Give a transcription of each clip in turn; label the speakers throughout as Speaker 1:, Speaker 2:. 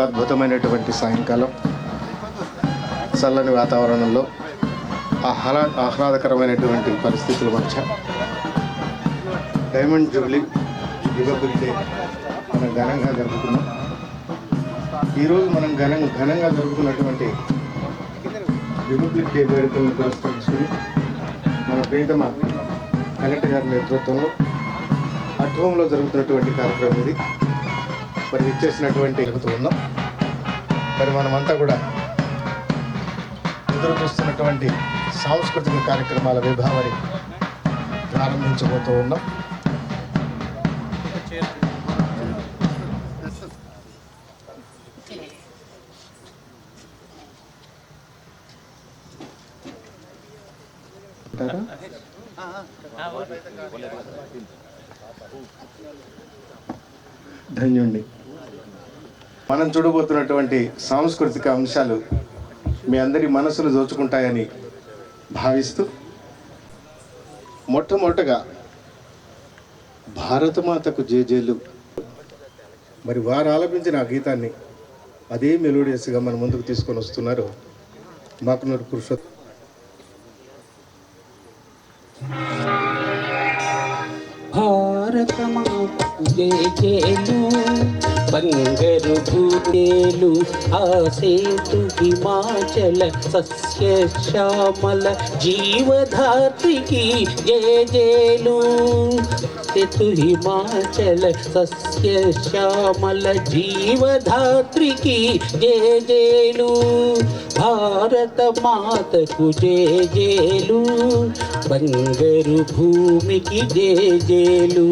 Speaker 1: అద్భుతమైనటువంటి సాయంకాలం, చల్లని వాతావరణంలో ఆహ్లాదకరమైనటువంటి పరిస్థితుల మధ్య డైమండ్ జూబ్లీ రిపబ్లిక్ డే మనం ఘనంగా జరుపుకున్నాం. ఈరోజు మనం ఘనంగా జరుపుకున్నటువంటి రిపబ్లిక్ డే వేడుకలను పురస్కరించుకుని మన ప్రియతమ కలెక్టర్ గారి నేతృత్వంలో అట్ హోమ్లో జరుగుతున్నటువంటి కార్యక్రమం ఇది. మరి ఇచ్చేసినటువంటి జరుగుతూ ఉన్నాం. మరి మనమంతా కూడా ఎదురు చూస్తున్నటువంటి సాంస్కృతిక కార్యక్రమాల విభావరి ప్రారంభించబోతూ ఉన్నాం. ధన్యుణ్ణి. మనం చూడబోతున్నటువంటి సాంస్కృతిక అంశాలు మీ అందరి మనసును దోచుకుంటాయని భావిస్తూ మొట్టమొదటగా భారతమాతకు జేజేలు, మరి వారు ఆలపించిన ఆ గీతాన్ని అదే మెలోడియస్గా మన ముందుకు తీసుకొని వస్తున్నారు మాకునూరు పురుషోత్తం.
Speaker 2: భారతమాతకు జేజేలు, బంగారు భూదేలు, ఆసేతు హిమాచల సస్య శ్యామల జీవధాత్రికి జేజేలు. సేతు హిమాచల సస్య శ్యామల జీవధాత్రికి జేజేలు. భారత మాతకు జేజేలు, బంగారు భూమికి జేజేలు.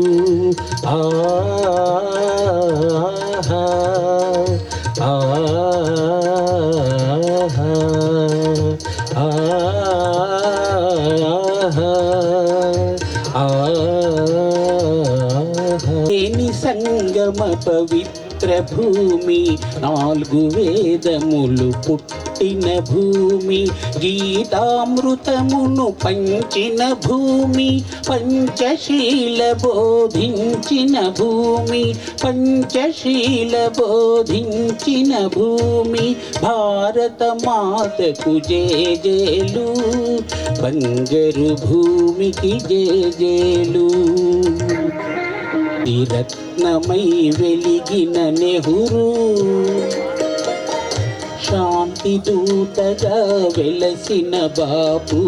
Speaker 2: సంగమ పవిత్ర భూమి, 4 వేదములు పుట్టిన భూమి, గీతామృతమును పంచిన భూమి, పంచశీల బోధించిన భూమి, పంచశీల బోధించిన భూమి. భారత మాతకు జేజేలు, బంగారు భూమికి జేజేలు. రత్నమై వెలిగిన నెహ్రూ, శాంతి దూతగా వెలసిన బాపు,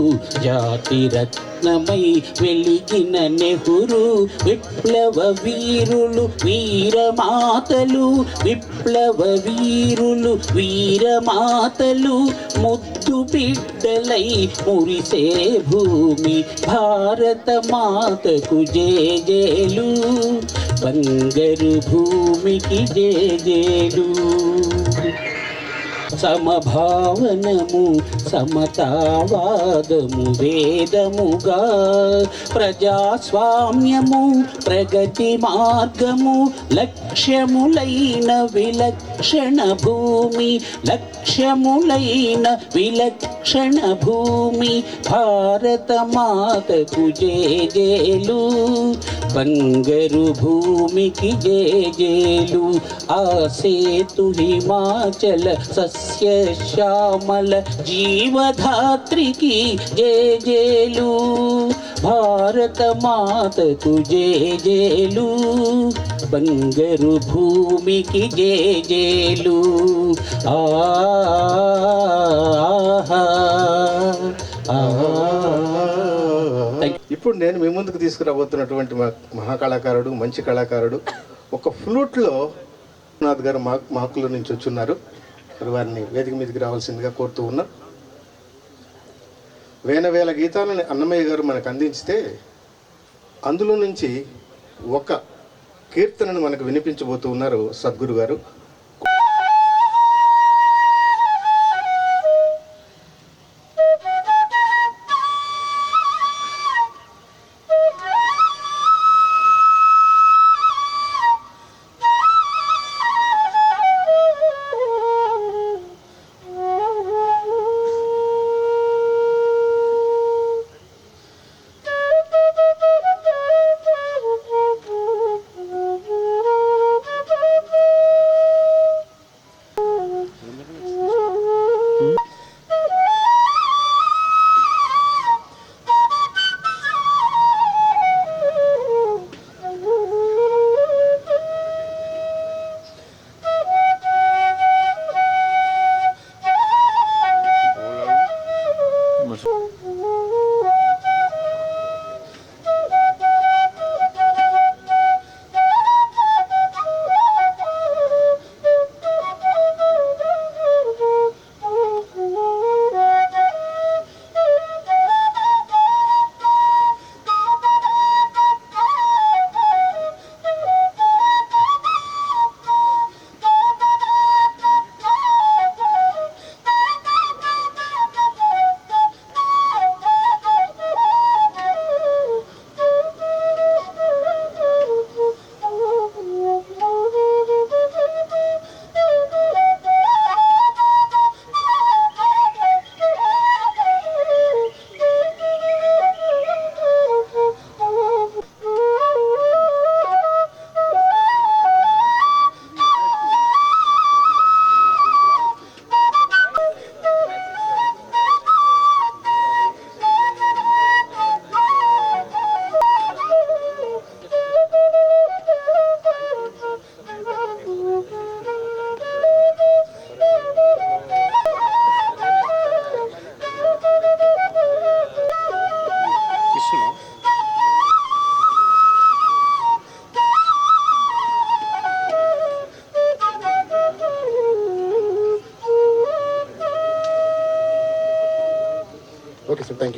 Speaker 2: జాతి రత్నమై వెలిగిన నెహ్రూ. విప్లవ వీరులు వీరమాతలు, విప్లవ వీరులు వీరమాతలు, ముద్దు బిడ్డలై మురిసే భూమి. భారత మాతకు జేజేలు, బంగారు భూమికి జేజేలు. సమభావనము సమతావాదము వేదముగా, ప్రజాస్వామ్యము ప్రగతి మార్గము, లక్ష్యములైన విలక్షణ భూమి, లక్ష్యములైన విలక్షణ భూమి. భారత మాతకు జేజేలు, బంగారు భూమికి జేజేలు. ఆ సేతు హిమాచల సస్య శ్యామల జీవధాత్రికి జేజేలు. భారత మాతకు జేజేలు, బంగారు భూమికి జేజేలు.
Speaker 1: ఇప్పుడు నేను మీ ముందుకు తీసుకురాబోతున్నటువంటి మహాకళాకారుడు, మంచి కళాకారుడు, ఒక ఫ్లూట్లో నాథ్ గారు మాకుల నుంచి వచ్చున్నారు. మరి వారిని వేదిక మీదకి రావాల్సిందిగా కోరుతూ ఉన్నా. వేల గీతాలను అన్నమయ్య గారు మనకు అందించితే అందులో నుంచి ఒక కీర్తనను మనకు వినిపించబోతూ ఉన్నారు సద్గురు గారు.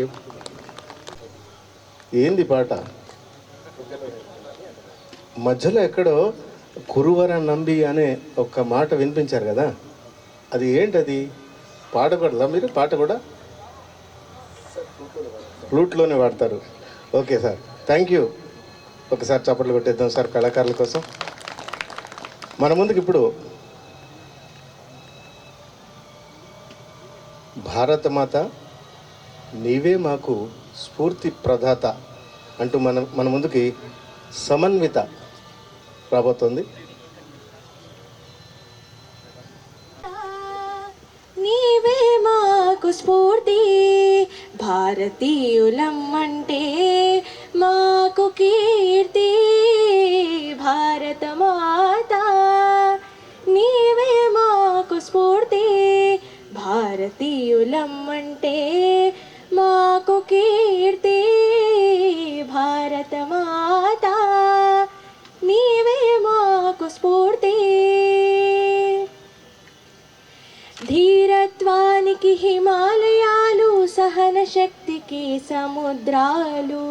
Speaker 1: యూ. ఏంది పాట? మధ్యలో ఎక్కడో కురువర నంబి అనే ఒక మాట వినిపించారు కదా, అది ఏంటది? పాడకూడదా మీరు? పాట కూడా ఫ్లూట్లోనే వాడతారు. Okay sir, thank you. ఒకసారి చప్పట్లు కొట్టేద్దాం సార్ కళాకారుల కోసం. మన ముందుకు ఇప్పుడు భారతమాత నీవే మాకు స్ఫూర్తి ప్రదాత అంటూ మన ముందుకి సమన్విత రాబోతోంది.
Speaker 3: నీవే మాకు స్ఫూర్తి, భారతీయులం అంటే మాకు కీర్తి, భారత మాత నీవే మాకు స్ఫూర్తి, భారతీయులం అంటే మాకు కీర్తి, భారత మాత నీవే మాకు స్ఫూర్తి. ధీరత్వానికి హిమాలయాలు, సహన శక్తికి సముద్రాలు.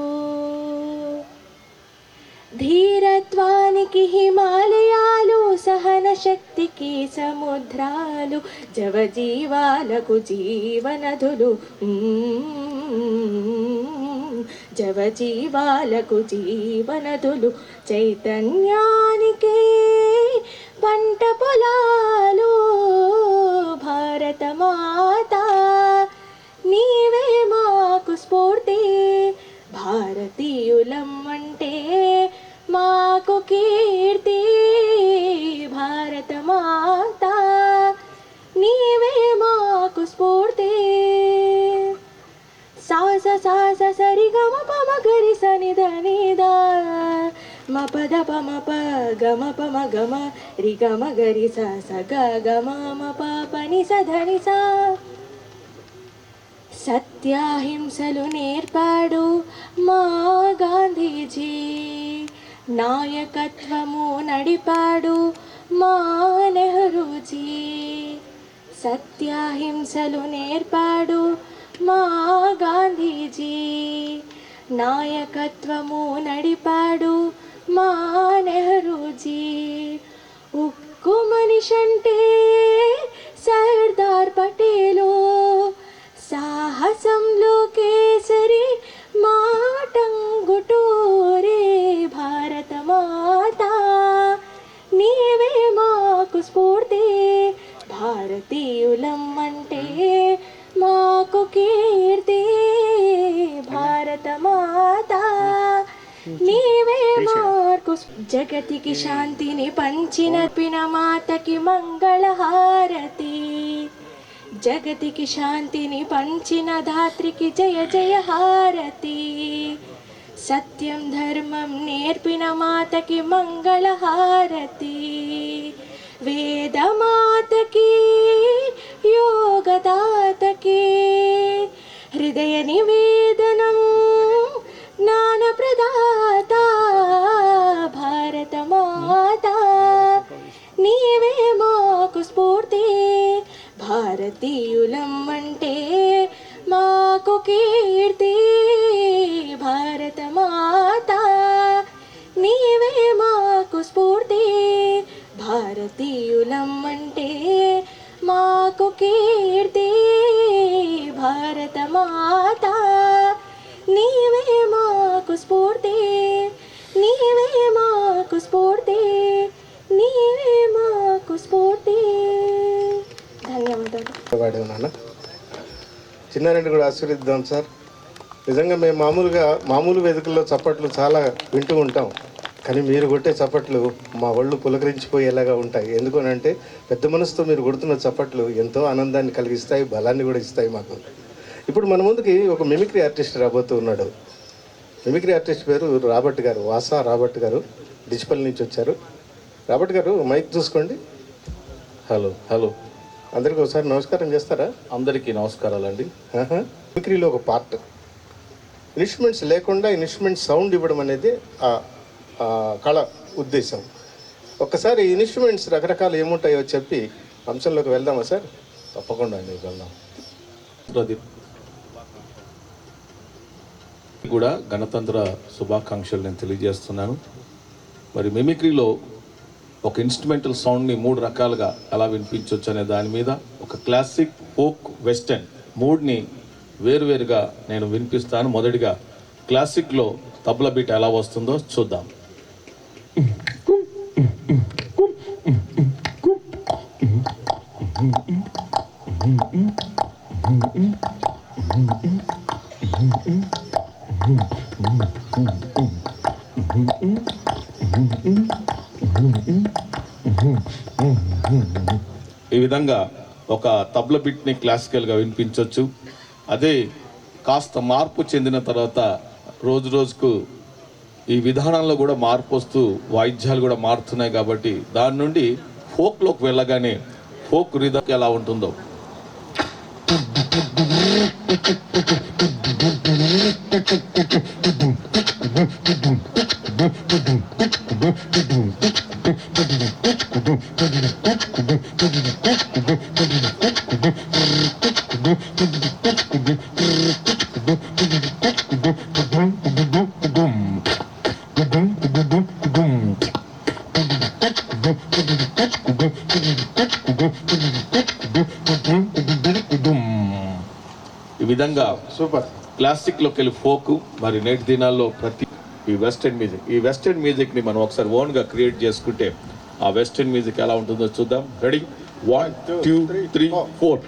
Speaker 3: ధీరత్వానికి హిమాలయాలు, సహన శక్తికి సముద్రాలు, జవజీవాలకు జీవనదులు, జవజీవాలకు జీవనదులు, చైతన్యానికే పంట పొలాలు, భారత మాత నీవే మాకు స్ఫూర్తి, భారతీయులం అంటే మాకు కీర్తి, భారత మాత నీవే మాకు స్ఫూర్తి. సాస సాస సరిగమ పమ గరి సని ధనిదా మ పద పమ ప గమ పమ గమ రి గమ గరి స స గ గమ మ ప పని స ధని సా. సత్యాహింసలు నేర్పాడు మా గాంధీజీ, నాయకత్వము నడిపాడు మా నెహ్రూజీ. సత్యాహింసలు నేర్పాడు మా గాంధీజీ, నాయకత్వము నడిపాడు మా నెహ్రూజీ. ఉక్కు మనిషంటే సర్దార్ పటేలు, సాహసంలో కేసరి మాటంగుటూరే, భారత మాత నీవే మాకు స్ఫూర్తి, భారతీయులం అంటే మాకు కీర్తి, భారత మాత నీవే మార్కు. జగతికి శాంతిని పంచిన మాతకి మంగళహారతి, జగతికి శాంతిని పంచిన ధాత్రికి జయ జయ హారతి. సత్యం ధర్మం నేర్పిన మాతకి మంగళహారతి, వేదమాతకి యోగదాతకి హృదయ నివేదనం జ్ఞాన ప్రదాత, భారత మాత నీవే మాకు స్ఫూర్తి, భారతీయులం అంటే మాకు కీర్తి, భారత మాత నీవే మాకు స్ఫూర్తి, భారతీయులం అంటే మాకు కీర్తి, భారత మాత నీవే మాకు స్ఫూర్తి, నీవే మాకు స్ఫూర్తి, నీవే మాకు స్ఫూర్తి. ధన్యవాదాలు.
Speaker 1: వాడే నాన్న చిన్నారెడ్డి కూడా ఆశీర్వదిద్దాం సార్. నిజంగా మేము మామూలు వేదికల్లో చప్పట్లు చాలా వింటూ ఉంటాం, కానీ మీరు కొట్టే చప్పట్లు మా ఒళ్ళు పులకరించిపోయేలాగా ఉంటాయి. ఎందుకనంటే పెద్ద మనసుతో మీరు కొడుతున్న చప్పట్లు ఎంతో ఆనందాన్ని కలిగిస్తాయి, బలాన్ని కూడా ఇస్తాయి మాకు. ఇప్పుడు మన ముందుకి ఒక మిమిక్రీ ఆర్టిస్ట్ రాబోతూ ఉన్నాడు. మిమిక్రీ ఆర్టిస్ట్ పేరు రాబర్ట్ గారు, వాసా రాబర్ట్ గారు, డిజిపల్ నుంచి వచ్చారు. రాబర్ట్ గారు మైక్ చూసుకోండి. హలో హలో, అందరికీ ఒకసారి నమస్కారం చేస్తారా?
Speaker 4: అందరికీ నమస్కారాలండి.
Speaker 1: మిమిక్రీలో ఒక పార్ట్ ఇన్స్ట్రుమెంట్స్ లేకుండా ఇన్స్ట్రుమెంట్ సౌండ్ ఇవ్వడం అనేది ఆ కళ ఉద్దేశం. ఒక్కసారి ఇన్స్ట్రుమెంట్స్ రకరకాలు ఏముంటాయో చెప్పి అంశంలోకి వెళ్దామా సార్?
Speaker 4: తప్పకుండా అండి, వెళ్దాం. ప్రదీప్ కూడా గణతంత్ర శుభాకాంక్షలు నేను తెలియజేస్తున్నాను. మరి మిమిక్రీలో ఒక ఇన్స్ట్రుమెంటల్ సౌండ్ని 3 రకాలుగా ఎలా వినిపించవచ్చు అనే దాని మీద ఒక క్లాసిక్, ఫోక్, వెస్టర్న్ 3ని వేరువేరుగా నేను వినిపిస్తాను. మొదటిగా క్లాసిక్లో తబలా బీట్ ఎలా వస్తుందో చూద్దాం. ఈ విధంగా ఒక తబలా బిట్ని క్లాసికల్గా వినిపించవచ్చు. అదే కాస్త మార్పు చెందిన తర్వాత రోజు రోజుకు ఈ విధానంలో కూడా మార్పు వస్తూ వాయిద్యాలు కూడా మారుతున్నాయి కాబట్టి దాని నుండి ఫోక్లోకి వెళ్ళగానే ఫోక్ రిథమ్ ఎలా ఉంటుందో ఈ విధంగా
Speaker 1: సూపర్.
Speaker 4: క్లాసిక్లోకి వెళ్ళి ఫోక్, మరి నేటి దినాల్లో ప్రతి ఈ వెస్టర్న్ మ్యూజిక్ని మనం ఒకసారి ఓన్గా క్రియేట్ చేసుకుంటే ఆ వెస్టర్న్ మ్యూజిక్ ఎలా ఉంటుందో చూద్దాం. రెడీ, 1 2 3 4.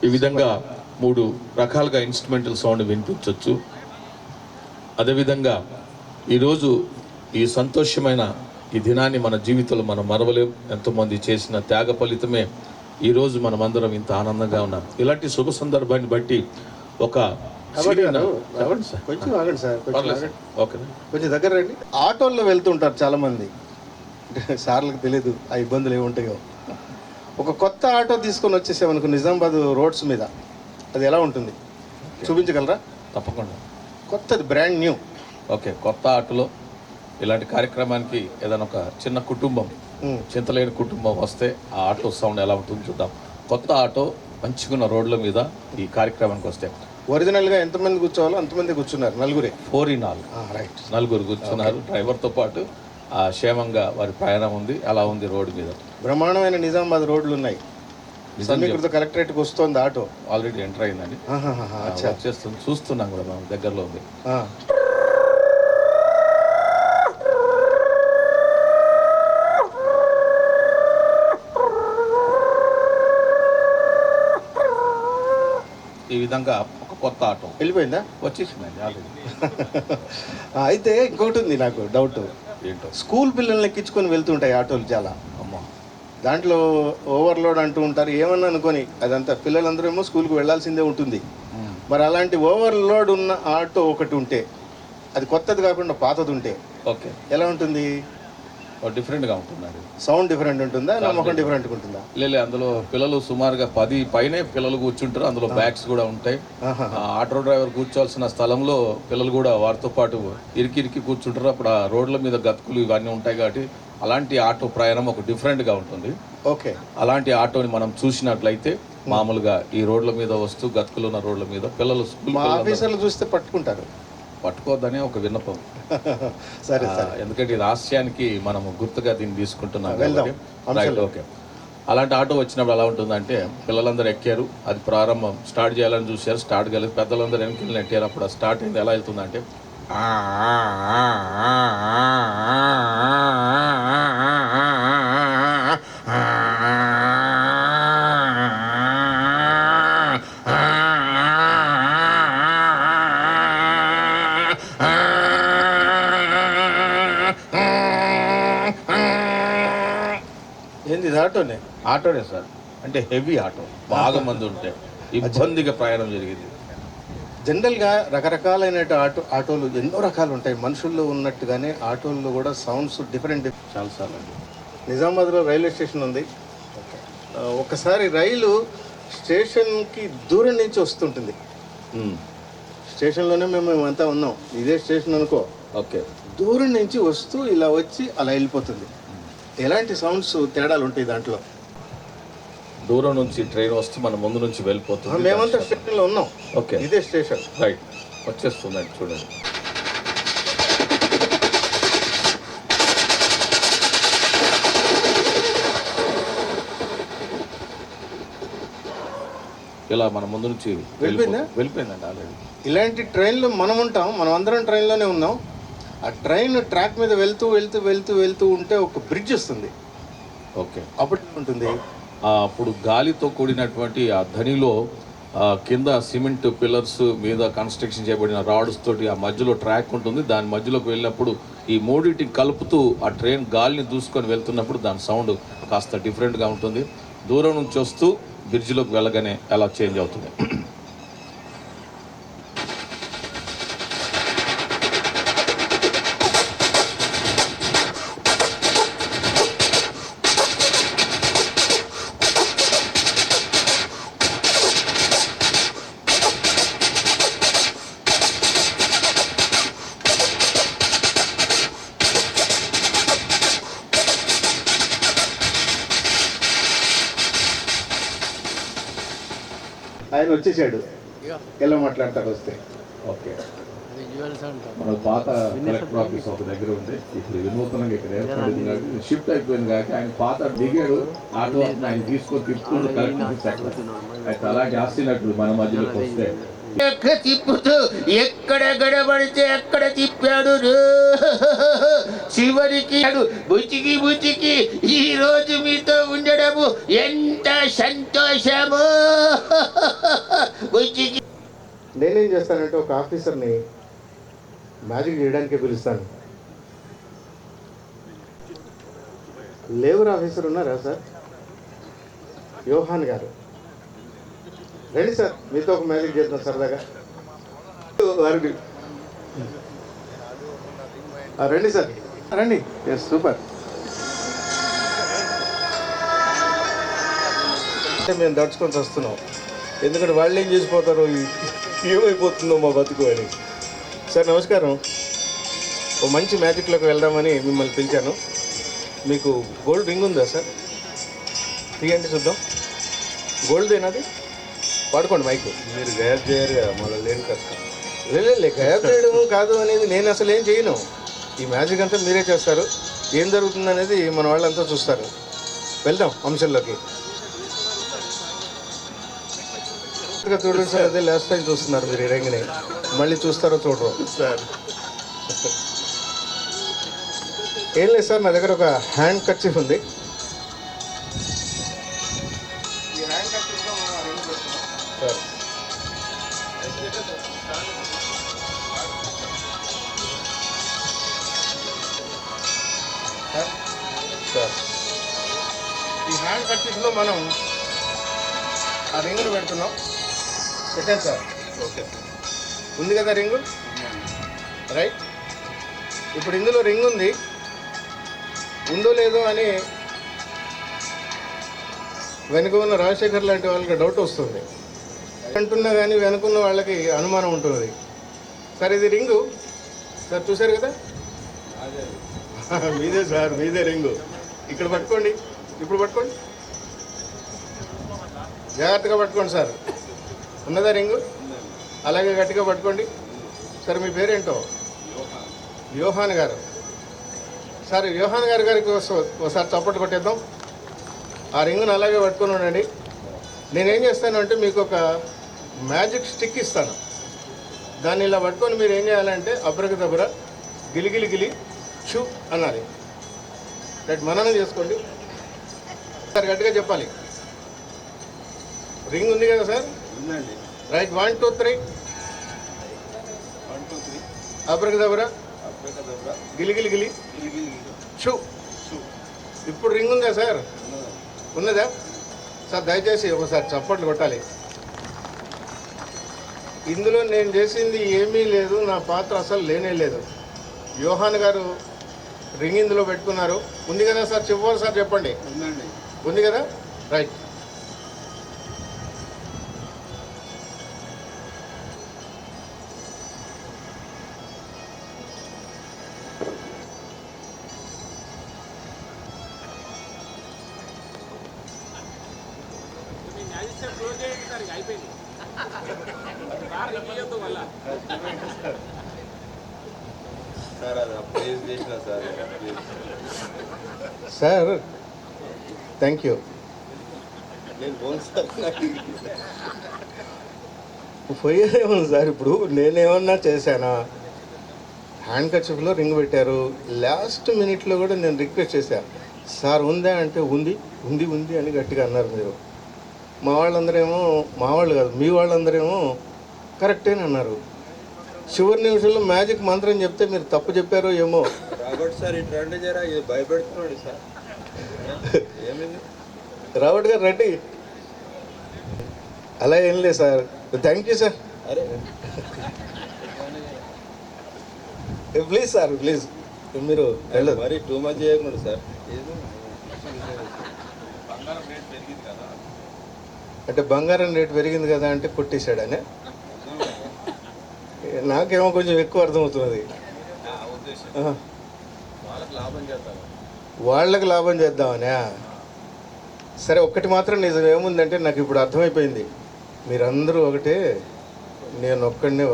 Speaker 4: ఈ విధంగా 3 రకాలుగా ఇన్స్ట్రుమెంటల్ సౌండ్ వినిపించవచ్చు. అదేవిధంగా ఈరోజు ఈ సంతోషమైన ఈ దినాన్ని మన జీవితంలో మనం మరవలేం. ఎంతోమంది చేసిన త్యాగ ఫలితమే ఈరోజు మనం అందరం ఇంత ఆనందంగా ఉన్నాం. ఇలాంటి శుభ సందర్భాన్ని బట్టి ఒక
Speaker 1: కొంచెం ఆగండి సార్,
Speaker 4: ఓకే,
Speaker 1: కొంచెం దగ్గర రండి. ఆటోల్లో వెళ్తుంటారు చాలామంది, సార్లకు తెలియదు ఆ ఇబ్బందులు ఏముంటాయో. ఒక కొత్త ఆటో తీసుకొని వచ్చేసామనుకో నిజామాబాద్ రోడ్స్ మీద, అది ఎలా ఉంటుంది చూపించగలరా?
Speaker 4: తప్పకుండా.
Speaker 1: కొత్తది, బ్రాండ్ న్యూ.
Speaker 4: ఓకే, కొత్త ఆటోలో ఇలాంటి కార్యక్రమానికి ఏదైనా ఒక చిన్న కుటుంబం, చింతలేని కుటుంబం వస్తే ఆ ఆటో సౌండ్ ఎలా ఉంటుందో చూద్దాం. కొత్త ఆటో మంచిగున్న రోడ్ల మీద ఈ కార్యక్రమానికి వస్తే
Speaker 1: ఒరిజినల్గా ఎంతమంది కూర్చోవాలో అంతమంది కూర్చున్నారు, 4
Speaker 4: 4
Speaker 1: రైట్,
Speaker 4: 4 కూర్చున్నారు. డ్రైవర్తో పాటు ఆ క్షేమంగా వారి ప్రయాణం ఉంది. అలా ఉంది రోడ్డు మీద.
Speaker 1: బ్రహ్మాండమైన నిజామాబాద్ రోడ్లు ఉన్నాయి. సమీకృత కలెక్టరేట్కి వస్తుంది ఆటో,
Speaker 4: ఆల్రెడీ ఎంటర్ అయిందండి, వచ్చేస్తుంది. చూస్తున్నాం కూడా మనం, దగ్గరలో ఉంది. ఈ విధంగా ఒక కొత్త ఆటో
Speaker 1: వెళ్ళిపోయిందా?
Speaker 4: వచ్చేసిందండి ఆల్రెడీ.
Speaker 1: అయితే ఇంకొకటి ఉంది నాకు డౌట్,
Speaker 4: ఏంటో
Speaker 1: స్కూల్ పిల్లల్ని ఎక్కించుకొని వెళ్తుంటాయి ఆటోలు చాలా.
Speaker 4: అమ్మో,
Speaker 1: దాంట్లో ఓవర్లోడ్ అంటూ ఉంటారు, ఏమన్నా అనుకొని అదంతా పిల్లలందరూ ఏమో స్కూల్కి వెళ్ళాల్సిందే ఉంటుంది. మరి అలాంటి ఓవర్లోడ్ ఉన్న ఆటో ఒకటి ఉంటే, అది కొత్తది కాకుండా పాతది ఉంటే
Speaker 4: ఓకే,
Speaker 1: ఎలా ఉంటుంది?
Speaker 4: డిఫరెంట్గా ఉంటుందండి.
Speaker 1: సౌండ్ డిఫరెంట్ ఉంటుందా, నమ్మకం డిఫరెంట్ ఉంటుందా?
Speaker 4: లేదు, అందులో పిల్లలు సుమారుగా 10 పైనే పిల్లలు కూర్చుంటారు. అందులో బ్యాగ్స్ కూడా ఉంటాయి. ఆటో డ్రైవర్ కూర్చోవాల్సిన స్థలంలో పిల్లలు కూడా వారితో పాటు ఇరికి కూర్చుంటారు. అప్పుడు ఆ రోడ్ల మీద గతుకులు ఇవన్నీ ఉంటాయి కాబట్టి అలాంటి ఆటో ప్రయాణం ఒక డిఫరెంట్గా ఉంటుంది.
Speaker 1: ఓకే,
Speaker 4: అలాంటి ఆటోని మనం చూసినట్లయితే మామూలుగా ఈ రోడ్ల మీద వస్తూ గతుకులు ఉన్న రోడ్ల మీద పిల్లలు స్కూల్
Speaker 1: ఆఫీసర్లు చూస్తే పట్టుకుంటారు,
Speaker 4: పట్టుకోవద్దనే ఒక విన్నపం.
Speaker 1: సరే,
Speaker 4: ఎందుకంటే ఇది హాస్యానికి మనము గుర్తుగా దీన్ని తీసుకుంటున్నాం.
Speaker 1: Right,
Speaker 4: okay. అలాంటి ఆటో వచ్చినప్పుడు ఎలా ఉంటుందంటే పిల్లలందరూ ఎక్కారు, అది ప్రారంభం స్టార్ట్ చేయాలని చూశారు, స్టార్ట్ కాలేదు. పెద్దలందరూ వెనక్కి నెట్టారు. అప్పుడు స్టార్ట్ అయింది. ఎలా వెళ్తుందంటే
Speaker 1: ఏంది ఇది ఆటోనే?
Speaker 4: ఆటోనే సార్, అంటే హెవీ ఆటో, బాగా మంది ఉంటే ఇబ్బందిగా ప్రయాణం జరిగింది.
Speaker 1: జనరల్గా రకరకాలైన ఆటోలు ఎన్నో రకాలు ఉంటాయి. మనుషుల్లో ఉన్నట్టుగానే ఆటోల్లో కూడా సౌండ్స్ డిఫరెంట్.
Speaker 4: చాలాసార్లు అండి.
Speaker 1: నిజామాబాద్లో రైల్వే స్టేషన్ ఉంది. ఒకసారి రైలు స్టేషన్కి దూరం నుంచి వస్తుంటుంది. స్టేషన్లోనే మేమంతా ఉన్నాం, ఇదే స్టేషన్ అనుకో.
Speaker 4: ఓకే.
Speaker 1: దూరం నుంచి వస్తూ ఇలా వచ్చి అలా వెళ్ళిపోతుంది. ఎలాంటి సౌండ్స్ తేడాలు ఉంటాయి దాంట్లో?
Speaker 4: దూరం నుంచి ట్రైన్ వస్తూ మన ముందు నుంచి వెళ్ళిపోతుంది.
Speaker 1: మేమంతా స్టేషన్లో ఉన్నాం.
Speaker 4: ఓకే,
Speaker 1: ఇదే స్టేషన్.
Speaker 4: రైట్, వచ్చేస్తుందండి చూడండి. ఇలా మన ముందు నుంచి వెళ్ళిపోయిందండి ఆల్రెడీ.
Speaker 1: ఇలాంటి ట్రైన్లో మనం ఉంటాం, మనం అందరం ట్రైన్లోనే ఉన్నాం. ఆ ట్రైన్ ట్రాక్ మీద వెళ్తూ వెళ్తూ వెళ్తూ వెళ్తూ ఉంటే ఒక బ్రిడ్జ్ వస్తుంది.
Speaker 4: ఓకే,
Speaker 1: అప్పుడు ఉంటుంది.
Speaker 4: అప్పుడు గాలితో కూడినటువంటి ఆ ధనిలో కింద సిమెంట్ పిల్లర్స్ మీద కన్స్ట్రక్షన్ చేయబడిన రాడ్స్ తోటి ఆ మధ్యలో ట్రాక్ ఉంటుంది. దాని మధ్యలోకి వెళ్ళినప్పుడు ఈ మూడింటిని కలుపుతూ ఆ ట్రైన్ గాలిని దూసుకొని వెళ్తున్నప్పుడు దాని సౌండ్ కాస్త డిఫరెంట్గా ఉంటుంది. దూరం నుంచి వస్తూ బ్రిడ్జ్లోకి వెళ్ళగానే ఎలా చేంజ్ అవుతుంది.
Speaker 1: ఆయన వచ్చేసాడు. ఎలా మాట్లాడతారు వస్తే?
Speaker 4: ఓకే, మన పాత కలెక్టర్ ఆఫీస్ ఒక దగ్గర ఉంది, ఇప్పుడు వినూతనంగా ఇక్కడ ఏర్పడింది కాబట్టి షిఫ్ట్ అయిపోయింది కాబట్టి ఆయన పాత దిగాడు ఆటో ఆయన తీసుకొని తిప్పుకుంటూ కలెక్టర్ అయితే అలాగే ఆస్తున్నట్టు మన మధ్యలోకి వస్తే
Speaker 5: తిప్పుతూ ఎక్కడ గడబడితే అక్కడ తిప్పాడు. చివరికి బుచ్చికి బుచ్చికి ఈ రోజు మీతో ఉండడము ఎంత సంతోషము. బుచ్చికి
Speaker 1: నేనేం చేస్తానంటే ఒక ఆఫీసర్ని మ్యాజిక్ చేయడానికే పిలుస్తాను. లేబర్ ఆఫీసర్ ఉన్నారా సార్? యోహాన్ గారు రండి సార్, మీతో ఒక మ్యాజిక్ చేద్దాం సరదాగా. వారికి రండి సార్, రండి. Yes, super. మేము దడుచుకొని వస్తున్నాం, ఎందుకంటే వాళ్ళు ఏం చేసిపోతారో, ఏమైపోతుందో మా బతుకు అని. సార్ నమస్కారం. ఓ మంచి మ్యాజిక్లోకి వెళ్దామని మిమ్మల్ని పిలిచాను. మీకు గోల్డ్ రింగ్ ఉందా సార్? తీయండి చూద్దాం. గోల్డ్దేనాది? వాడుకోండి మైక్. మీరు గయాబ్ చేయరు మళ్ళీ లేని కష్టం. లేదు, గయాబ్ చేయడం కాదు అనేది నేను అసలు ఏం చేయను. ఈ మ్యాజిక్ అంతా మీరే చేస్తారు. ఏం జరుగుతుంది అనేది మన వాళ్ళంతా చూస్తారు. వెళ్దాం అంశంలోకి. చూడండి సార్, అదే లాస్ట్ టైం చూస్తున్నారు మీరు. ఈ రింగ్ని మళ్ళీ చూస్తారో చూడరు సార్. ఏం లేదు సార్, నా దగ్గర ఒక హ్యాండ్ కర్చీఫ్ ఉంది. సార్ సార్ ఈ హ్యాండ్ కర్చీఫ్లో మనం ఆ రింగును పెడుతున్నాం. పెట్టాను సార్. ఓకే, ఉంది కదా రింగు? రైట్. ఇప్పుడు ఇందులో రింగ్ ఉంది, ఉందో లేదో అని వెనుక ఉన్న రాజశేఖర్ లాంటి వాళ్ళకి డౌట్ వస్తుంది. అంటున్నా కానీ వెనుకున్న వాళ్ళకి అనుమానం ఉంటుంది. సార్ ఇది రింగు సార్, చూశారు కదా? మీదే సార్, మీదే రింగు. ఇక్కడ పట్టుకోండి, ఇప్పుడు పట్టుకోండి, జాగ్రత్తగా పట్టుకోండి సార్. ఉన్నదా రింగు? అలాగే గట్టిగా పట్టుకోండి. సార్ మీ పేరేంటో? యోహాన్ గారు. సార్ యోహాన్ గారికి ఒకసారి చప్పట్లు కొట్టేద్దాం. ఆ రింగును అలాగే పట్టుకొని ఉండండి. నేనేం చేస్తాను అంటే మీకు ఒక మ్యాజిక్ స్టిక్ ఇస్తాను. దాన్ని ఇలా పట్టుకొని మీరు ఏం చేయాలంటే అబ్రకదబ్ర గిలిగిలి గిలి షూ అనాలి. రైట్, మననం చేసుకోండి సార్, గట్టిగా చెప్పాలి. రింగ్ ఉంది కదా sir? Right, 1 2 3 abracadabra గిలిగిలి Geeli shoe. ఇప్పుడు రింగ్ ఉందా సార్? ఉన్నదా సార్? దయచేసి ఒకసారి చప్పట్లు కొట్టాలి. ఇందులో నేను చేసింది ఏమీ లేదు, నా పాత్ర అసలు లేనే లేదు. యోహాన్ గారు రింగ్ ఇందులో పెట్టుకున్నారు. ఉంది కదా సార్? చెప్పాలి సార్, చెప్పండి. ఉంది కదా? రైట్. Sir thank you. పోయేదేమో సార్, ఇప్పుడు నేనేమన్నా చేశానా? హ్యాండ్ కర్చీఫ్లో రింగ్ పెట్టారు. లాస్ట్ మినిట్లో కూడా నేను రిక్వెస్ట్ చేశాను, సార్ ఉందా అంటే ఉంది ఉంది ఉంది అని గట్టిగా అన్నారు మీరు. మా వాళ్ళందరేమో, మా వాళ్ళు కాదు మీ వాళ్ళందరేమో కరెక్టేని అన్నారు. చివరి నిమిషంలో మ్యాజిక్ మంత్రం చెప్తే మీరు తప్పు చెప్పారో ఏమో.
Speaker 6: రాబర్ట్ సార్ ఇటు రండి, జరా భయపెడుతున్నాడు సార్. ఏమైంది?
Speaker 1: రాబర్ట్ గారు రండి. అలా ఏం లేదు సార్. Thank you sir.
Speaker 6: అరే
Speaker 1: ప్లీజ్ సార్, ప్లీజ్ మీరు వెళ్ళదు.
Speaker 6: మరి టూ మచ్ చేయకుండా సార్.
Speaker 1: అంటే బంగారం రేటు పెరిగింది కదా అంటే కొట్టేశాడనే. నాకేమో కొంచెం ఎక్కువ అర్థమవుతుంది. వాళ్ళకి లాభం చేద్దామనే. సరే, ఒక్కటి మాత్రం నిజం ఏముందంటే, నాకు ఇప్పుడు అర్థమైపోయింది. మీరందరూ ఒకటే, నేను ఒక్కడిని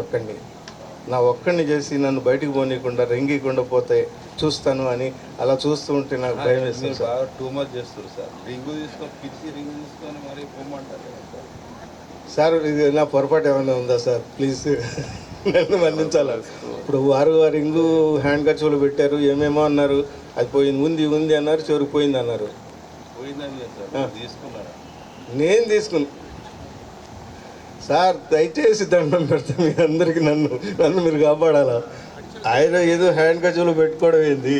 Speaker 1: నా ఒక్కడిని చేసి నన్ను బయటికి పోనీయకుండా రింగికుండా పోతే చూస్తాను అని అలా చూస్తూ ఉంటే నాకు భయం వేస్తుంది సార్.
Speaker 6: బాగా టూ మచ్ చేస్తారు సార్. రింగు తీసుకొని పిలిచి రింగు తీసుకొని మరి పొమ్మంటారు
Speaker 1: సార్. ఇది నా పొరపాటు ఏమైనా ఉందా సార్? ప్లీజ్ నన్ను మన్నించాలి. ఇప్పుడు వారు రింగు హ్యాండ్ కర్చీఫ్లో పెట్టారు, ఏమేమో అన్నారు, అది పోయింది, ఉంది అన్నారు, చివరికి పోయింది అన్నారు.
Speaker 6: పోయిందని సార్ తీసుకున్నారా?
Speaker 1: నేను తీసుకున్నా సార్. దయచేసి దండం పెడితే మీ అందరికీ నన్ను మీరు కాపాడాలా? ఆయన ఏదో హ్యాండ్ కర్చీఫ్లో పెట్టుకోవడం ఏంది?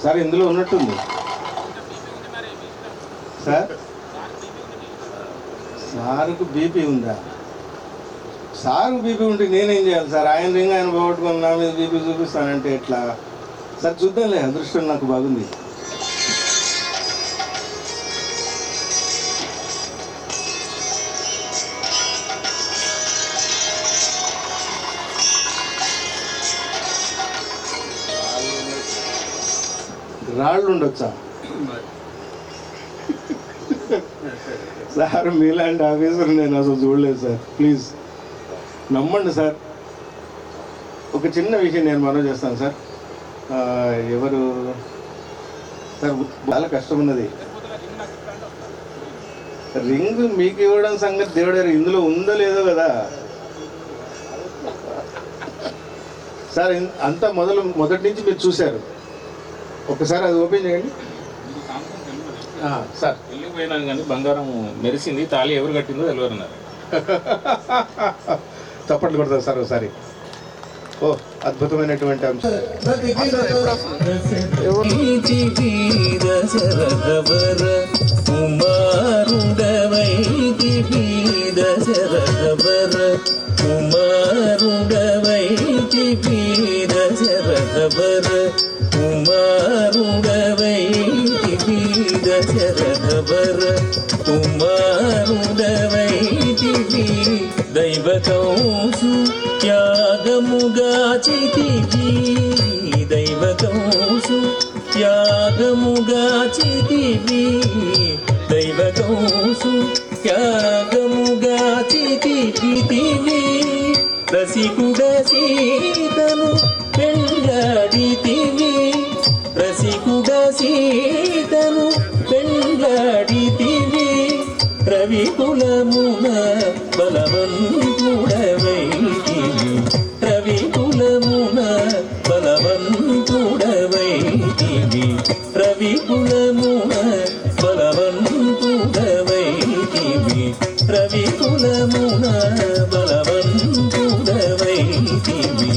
Speaker 1: సార్ ఇందులో ఉన్నట్టుంది సార్. సార్కు బీపీ ఉందా? సార్కు బీపీ ఉంటే నేనేం చేయాలి సార్? ఆయన రింగ్ ఆయన పోగొట్టుకొని నా మీద బీపీ చూపిస్తానంటే ఎట్లా సార్? చూద్దాంలే, అదృష్టం నాకు బాగుంది. రాళ్ళు ఉండొచ్చా సార్? మీలాంటి ఆఫీసర్ నేను అసలు చూడలేదు సార్. ప్లీజ్ నమ్మండి సార్. ఒక చిన్న విషయం నేను మనవి చేస్తాను సార్. ఎవరు సార్? చాలా కష్టం ఉన్నది. రింగ్ మీకు ఇవ్వడం సంగతి దేవుడు ఇందులో ఉందో లేదో కదా సార్. అంతా మొదటి నుంచి మీరు చూశారు. ఒకసారి అది ఓపెన్ చేయండి సార్.
Speaker 7: ఇల్లు పోయినాను కానీ బంగారం మెరిసింది, తాళి ఎవరు కట్టిందో తెలియదు అన్నారు.
Speaker 1: చప్పట్లు కొడతారు సార్ ఒకసారి. ఓ అద్భుతమైనటువంటి అంశం.
Speaker 2: కుమారుడవై
Speaker 8: దైవకౌసు త్యాగముగాచితివి దైవకౌసు త్యాగముగాచితివి దైవకౌసు త్యాగముగాచితివి రసికుడ సీతను పెళ్ళాడితివి రసికుడ సీతను పెళ్ళాడితివి రవికులమున బలవంతుడవైతివి రవికులమున బలవంతుడవైతివి రవికులమున బలవంతుడవైతివి రవికులమున బలవంతుడవైతివి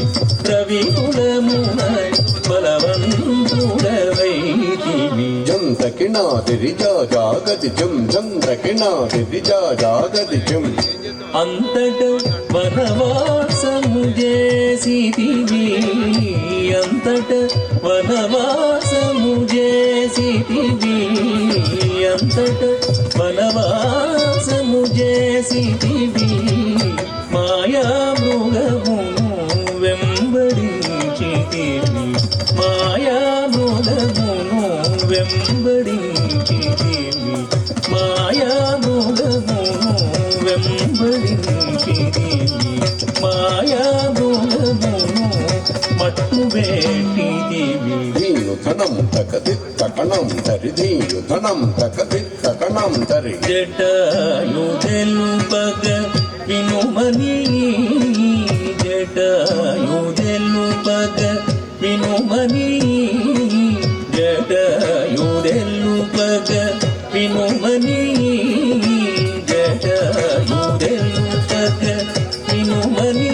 Speaker 8: రవికులమున బలవంతుడవైతివి
Speaker 9: జం తకిణాదిరిజా జాగది జం జం తకిణాదిరిజా జాగది జం
Speaker 8: అంతట వనవాసము చేసితివి అంతట వనవాసము చేసితివి అంతట వనవాసము చేసితివి మాయా మృగమును వెంబడించితివి మాయా మృగమును వెంబడించితివి మాయా మృగమును వెంబడించితివి మాయా మృగమును మట్టు పెట్టితివి
Speaker 9: ధీను ధనం తకదిత్తకణం తరి ధీను ధనం తకదిత్తకణం తరి
Speaker 8: జటాయు తెలుపగ వినుమని జటాయు తెలుపగ వినుమని జటాయు తెలుపగ వినుమని జటాయు తెలుపగ వినుమని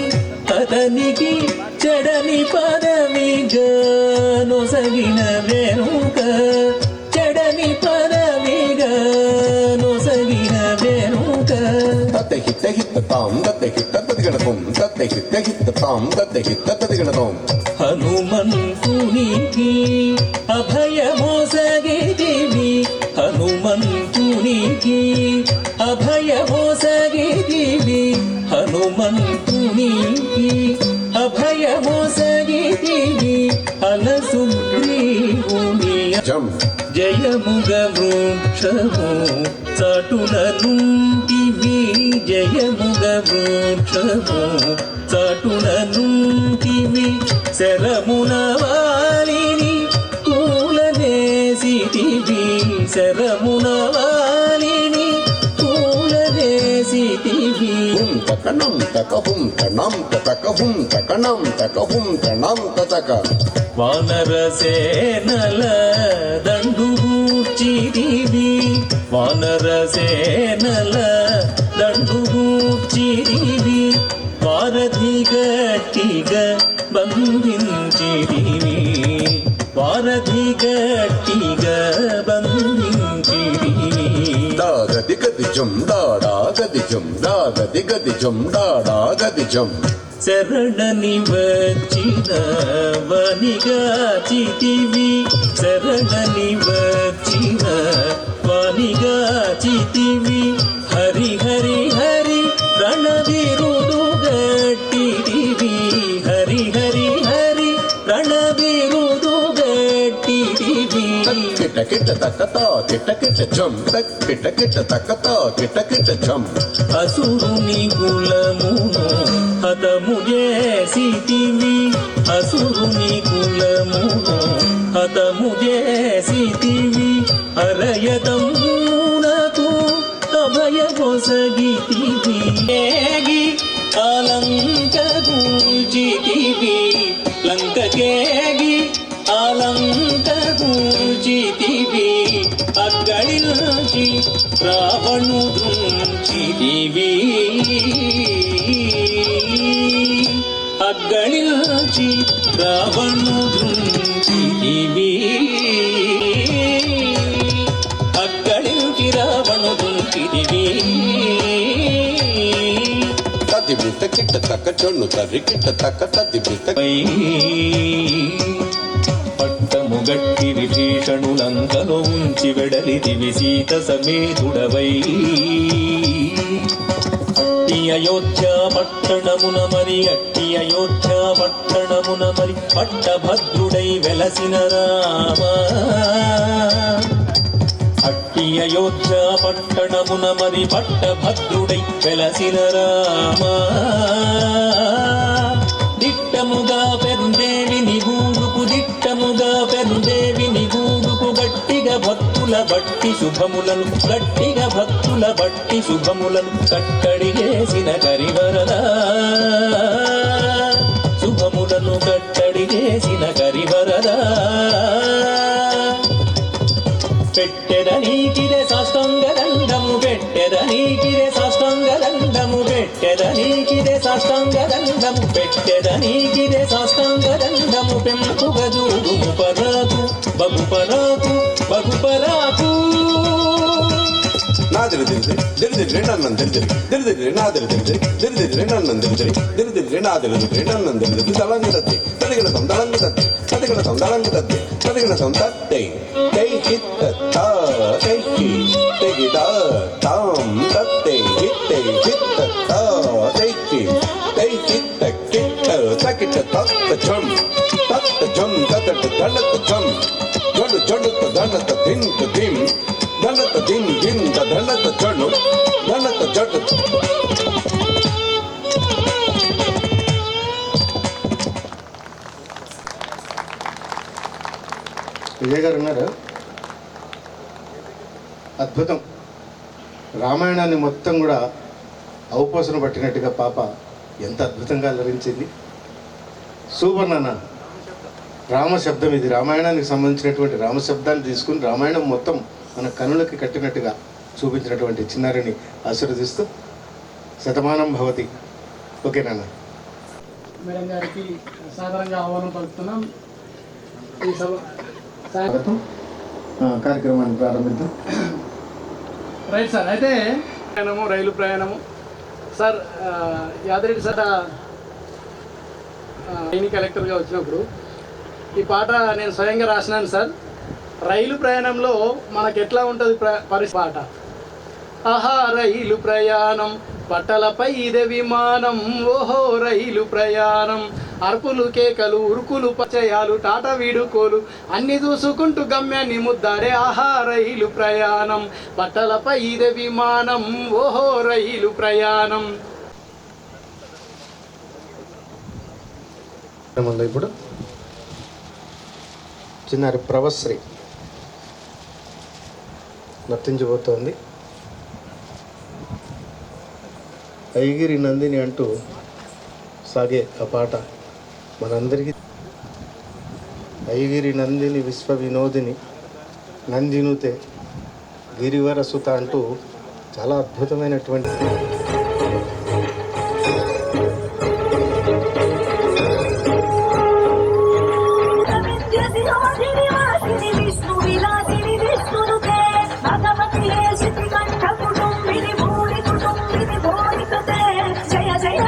Speaker 8: అతనికి చెడని పదవిగా నొసగిన వెనుక చెడని పదవిగా నొసగిన వెనుక
Speaker 9: తత్తహిత హిత తాం తత్తహిత తదిగణతం తత్తహిత హిత తాం తత్తహిత తదిగణతం
Speaker 8: హనుమంతునికి అభయమోసగిదివి హనుమంతునికి అభయమోసగిదివి హనుమంతునికి అభయమోసగిదివి అలసుగ్రీవుని
Speaker 9: జం
Speaker 8: జయముగ వృక్షము చాటున నుంటివి జయముగ వృక్షము చాటున నుంటివి శరమున వాలిని కూలనేసితివి శరమున వాలిని కూలనేసితివి
Speaker 9: హుం తకణం తకహుం తణం తకహుం తకణం తకహుం తణం తక
Speaker 8: వానరసేనల దండుగూర్చిదివి వానరసేనల దండుగూర్చిదివి వారధి గట్టిగా బంధించిదివి వారధి గట్టిగా బంధించిదివి
Speaker 9: దాగది గది జం దాడా గది జం దాగది గది జం దాడా గది జం
Speaker 8: శరణని వచ్చిన వనిగాచితివి శరణని వచ్చిన వనిగాచితివి హరి హరి హరి రణవిరుదు గట్టిదివి హరి హరి హరి రణవిరుదు గట్టిదివి
Speaker 9: కిట కిట తకతా కిట కిట జం తక్ కిట కిట తకతా కిట కిట జం
Speaker 8: అసురుని కులమును హతము చేసితివి అసురుని కులమును హతము చేసితివి అరయతమునకు అభయమొసగితివి ఏగి అలంకగూర్చితివి లంకకేగి అలంకగూర్చితివి అక్కడిల్చి రావణు దృంచితివి అగ్గళిల్చి రావణు దృంచితివి అగ్గళిల్చి రావణు దృంచితివి
Speaker 9: తదిబిత కిట తక చొన్ను తరి కిట తక తదిబిత
Speaker 8: పట్టము గట్టి విభీషణులంకలో ఉంచి వెడలిదివి సీత సమేతుడవై అయోధ్య పట్టణమున మరి అట్టి అయోధ్య పట్టణమున మరి పట్టభద్రుడై వెలసిన రామ అట్టి అయోధ్య పట్టణమున మరి పట్టభద్రుడై వెలసిన రామ దిట్టముగా పెరుదేవిని గూడుకు దిట్టముగా పెరుదేవిని గూడుకు గట్టిగా భక్తుల బట్టి శుభములను గట్టిగా భక్తుల బట్టి శుభములను కట్టడి చేసిన కరివరదా శుభములను కట్టడి చేసిన కరివరదా పెట్టెదనీకిరే సాష్టంగ దండము పెట్టెదనీకిరే సాష్టంగ దండము పెట్టెదనీకిరే సాష్టంగ దండము పెట్టెదనీకిరే సాష్టంగ దండము పెంపుగ చూడుము పరాకు బగుపరాకు బగుపరాకు
Speaker 9: నాదిరి దిరిదిరి దిరిదిరి నన్నం దిరిదిరి దిరిదిరి నాదిరి దిరిదిరి దిరిదిరి నన్నం దిరిదిరి దిరిదిరి నాదిరి దిరిదిరి నన్నం దిరిదిరి దళంగ దత్తి తదిగణతం దళంగ దత్తి తదిగణతం దళంగ దత్తి తదిగణతం దత్తై తై హిత్త తా తై హి తెగిద తాం దత్తై హిత్తై హిత్త తా తై హి తై హిత్త కిట్ట తకిట తత్త జం దదట దళత జం జడు జడుత దళత దింత దిం ధనత దిన్ దిన్ ధనత జడు ధనత జడు
Speaker 1: విజయ్ గారు ఉన్నారు. అద్భుతం. రామాయణాన్ని మొత్తం కూడా ఔపోసన పట్టినట్టుగా పాప ఎంత అద్భుతంగా అలరించింది. సూపర్ నాన్న. రామశబ్దం ఇది. రామాయణానికి సంబంధించినటువంటి రామశబ్దాన్ని తీసుకుని రామాయణం మొత్తం మన కనులకి కట్టినట్టుగా చూపించినటువంటి చిన్నారిని ఆశీర్వదిస్తూ శతమానం భవతి. ఓకే నాన్న.
Speaker 10: మేడం గారికి సాధారణంగా ఆహ్వానం పలుకుతున్నాం. ఈ సభ
Speaker 1: కార్యక్రమాన్ని ప్రారంభిద్దాం.
Speaker 10: Right sir. అయితే రైలు ప్రయాణము సార్ యాదరెడ్డి సార్ ఐని కలెక్టర్గా వచ్చినప్పుడు ఈ పాట నేను స్వయంగా రాసినాను సార్. రైలు ప్రయాణంలో మనకు ఎట్లా ఉంటుంది పాట. ఆహా రైలు ప్రయాణం బట్టలపై ఇదే విమానం, ఓహో రైలు ప్రయాణం, అర్పులు కేకలు ఉరుకులు పచయాలు టాటా వీడుకోలు అన్ని చూసుకుంటూ గమ్యాన్ని ముద్దాడే. ఆహా రైలు ప్రయాణం బట్టలపై ఇదే విమానం, ఓహో రైలు ప్రయాణం.
Speaker 1: ఇప్పుడు చిన్నారి ప్రభశ్రీ నర్తించబోతోంది. ఐగిరి నందిని అంటూ సాగే ఆ పాట మనందరికీ. ఐగిరి నందిని విశ్వ వినోదిని నందినుతే గిరివర సుత అంటూ చాలా అద్భుతమైనటువంటి
Speaker 3: జయ జయ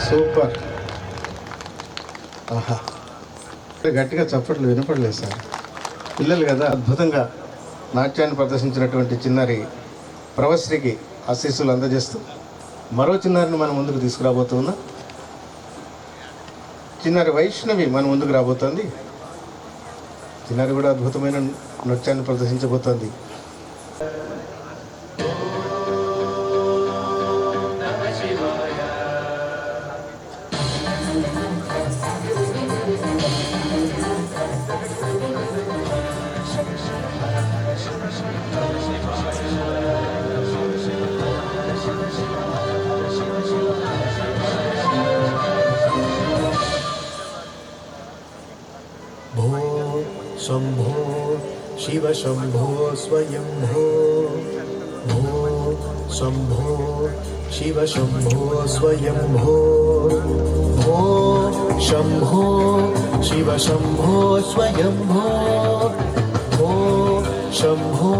Speaker 1: సూపర్. ఆహా, గట్టిగా చప్పట్లు వినపడలేదు సార్. పిల్లలు కదా, అద్భుతంగా నాట్యాన్ని ప్రదర్శించినటువంటి చిన్నారి ప్రవశ్రీకి ఆశీస్సులు అందజేస్తూ మరో చిన్నారిని మన ముందుకు తీసుకురాబోతున్నా. చిన్నారి వైష్ణవి మన ముందుకు రాబోతోంది. చిన్నారి కూడా అద్భుతమైన నృత్యాన్ని ప్రదర్శించబోతోంది.
Speaker 11: शंभो शिव शंभो स्वयंभो भो शंभो शिव शंभो स्वयंभो भो शंभो शिव शंभो स्वयंभो भो शंभो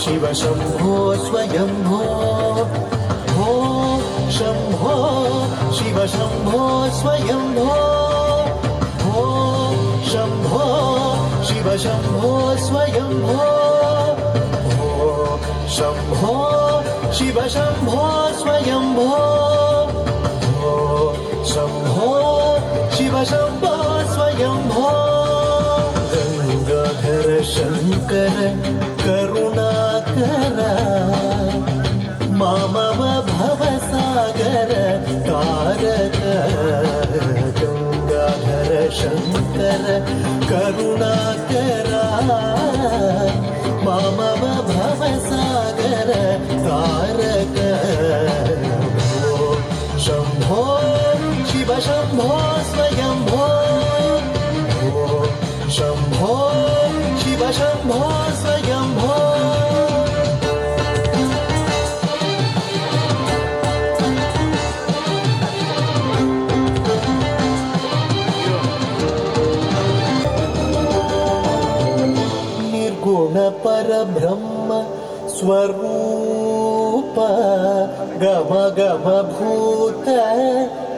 Speaker 11: शिव शंभो स्वयंभो भो शंभो शिव शंभो स्वयंभो भो शंभो शिव शंभो स्वयंभो भो शंभो शिव शंभो स्वयंभो भो शंभो शिव शंभो स्वयंभो गंगाधर शंकर करुणाकर मामव भवसागर तारक गंगाधर शंकर करुणाकरा मामव भवसागर तारक भो शंभो शिव शंभो स्वयंभो भो शंभो शिव शंभो स्वयंभो परब्रह्म स्वरूप गम गम भूत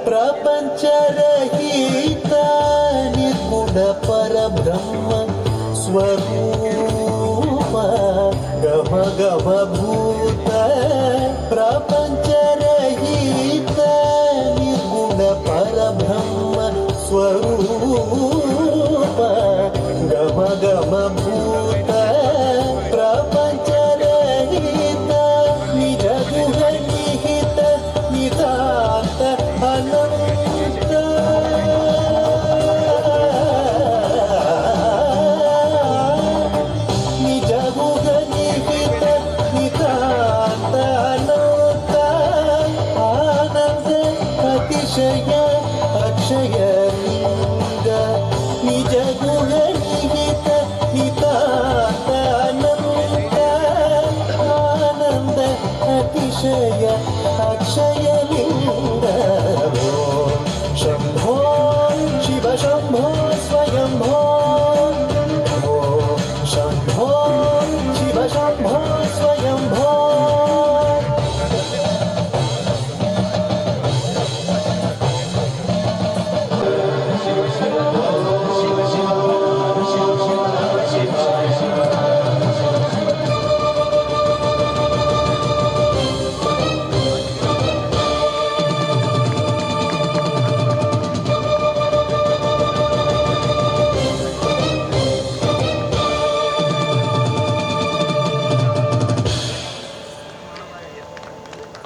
Speaker 11: प्रपंच रहित निर्गुण परब्रह्म स्वरूप गम गम भूत प्रपंच रहित निर्गुण परब्रह्म स्वरूप गम गम भूत प्रपंच रहित निज गुण निहित नितांत अनंत निज गुण निहित नितांत अनंत आनंद अतिशय अक्षय लिंग निज गुण निहित नितांत आनंद अतिशय अक्षय लिंग शंभो शिव शंभो स्वयंभो भो शंभो शिव शंभो स्वयंभो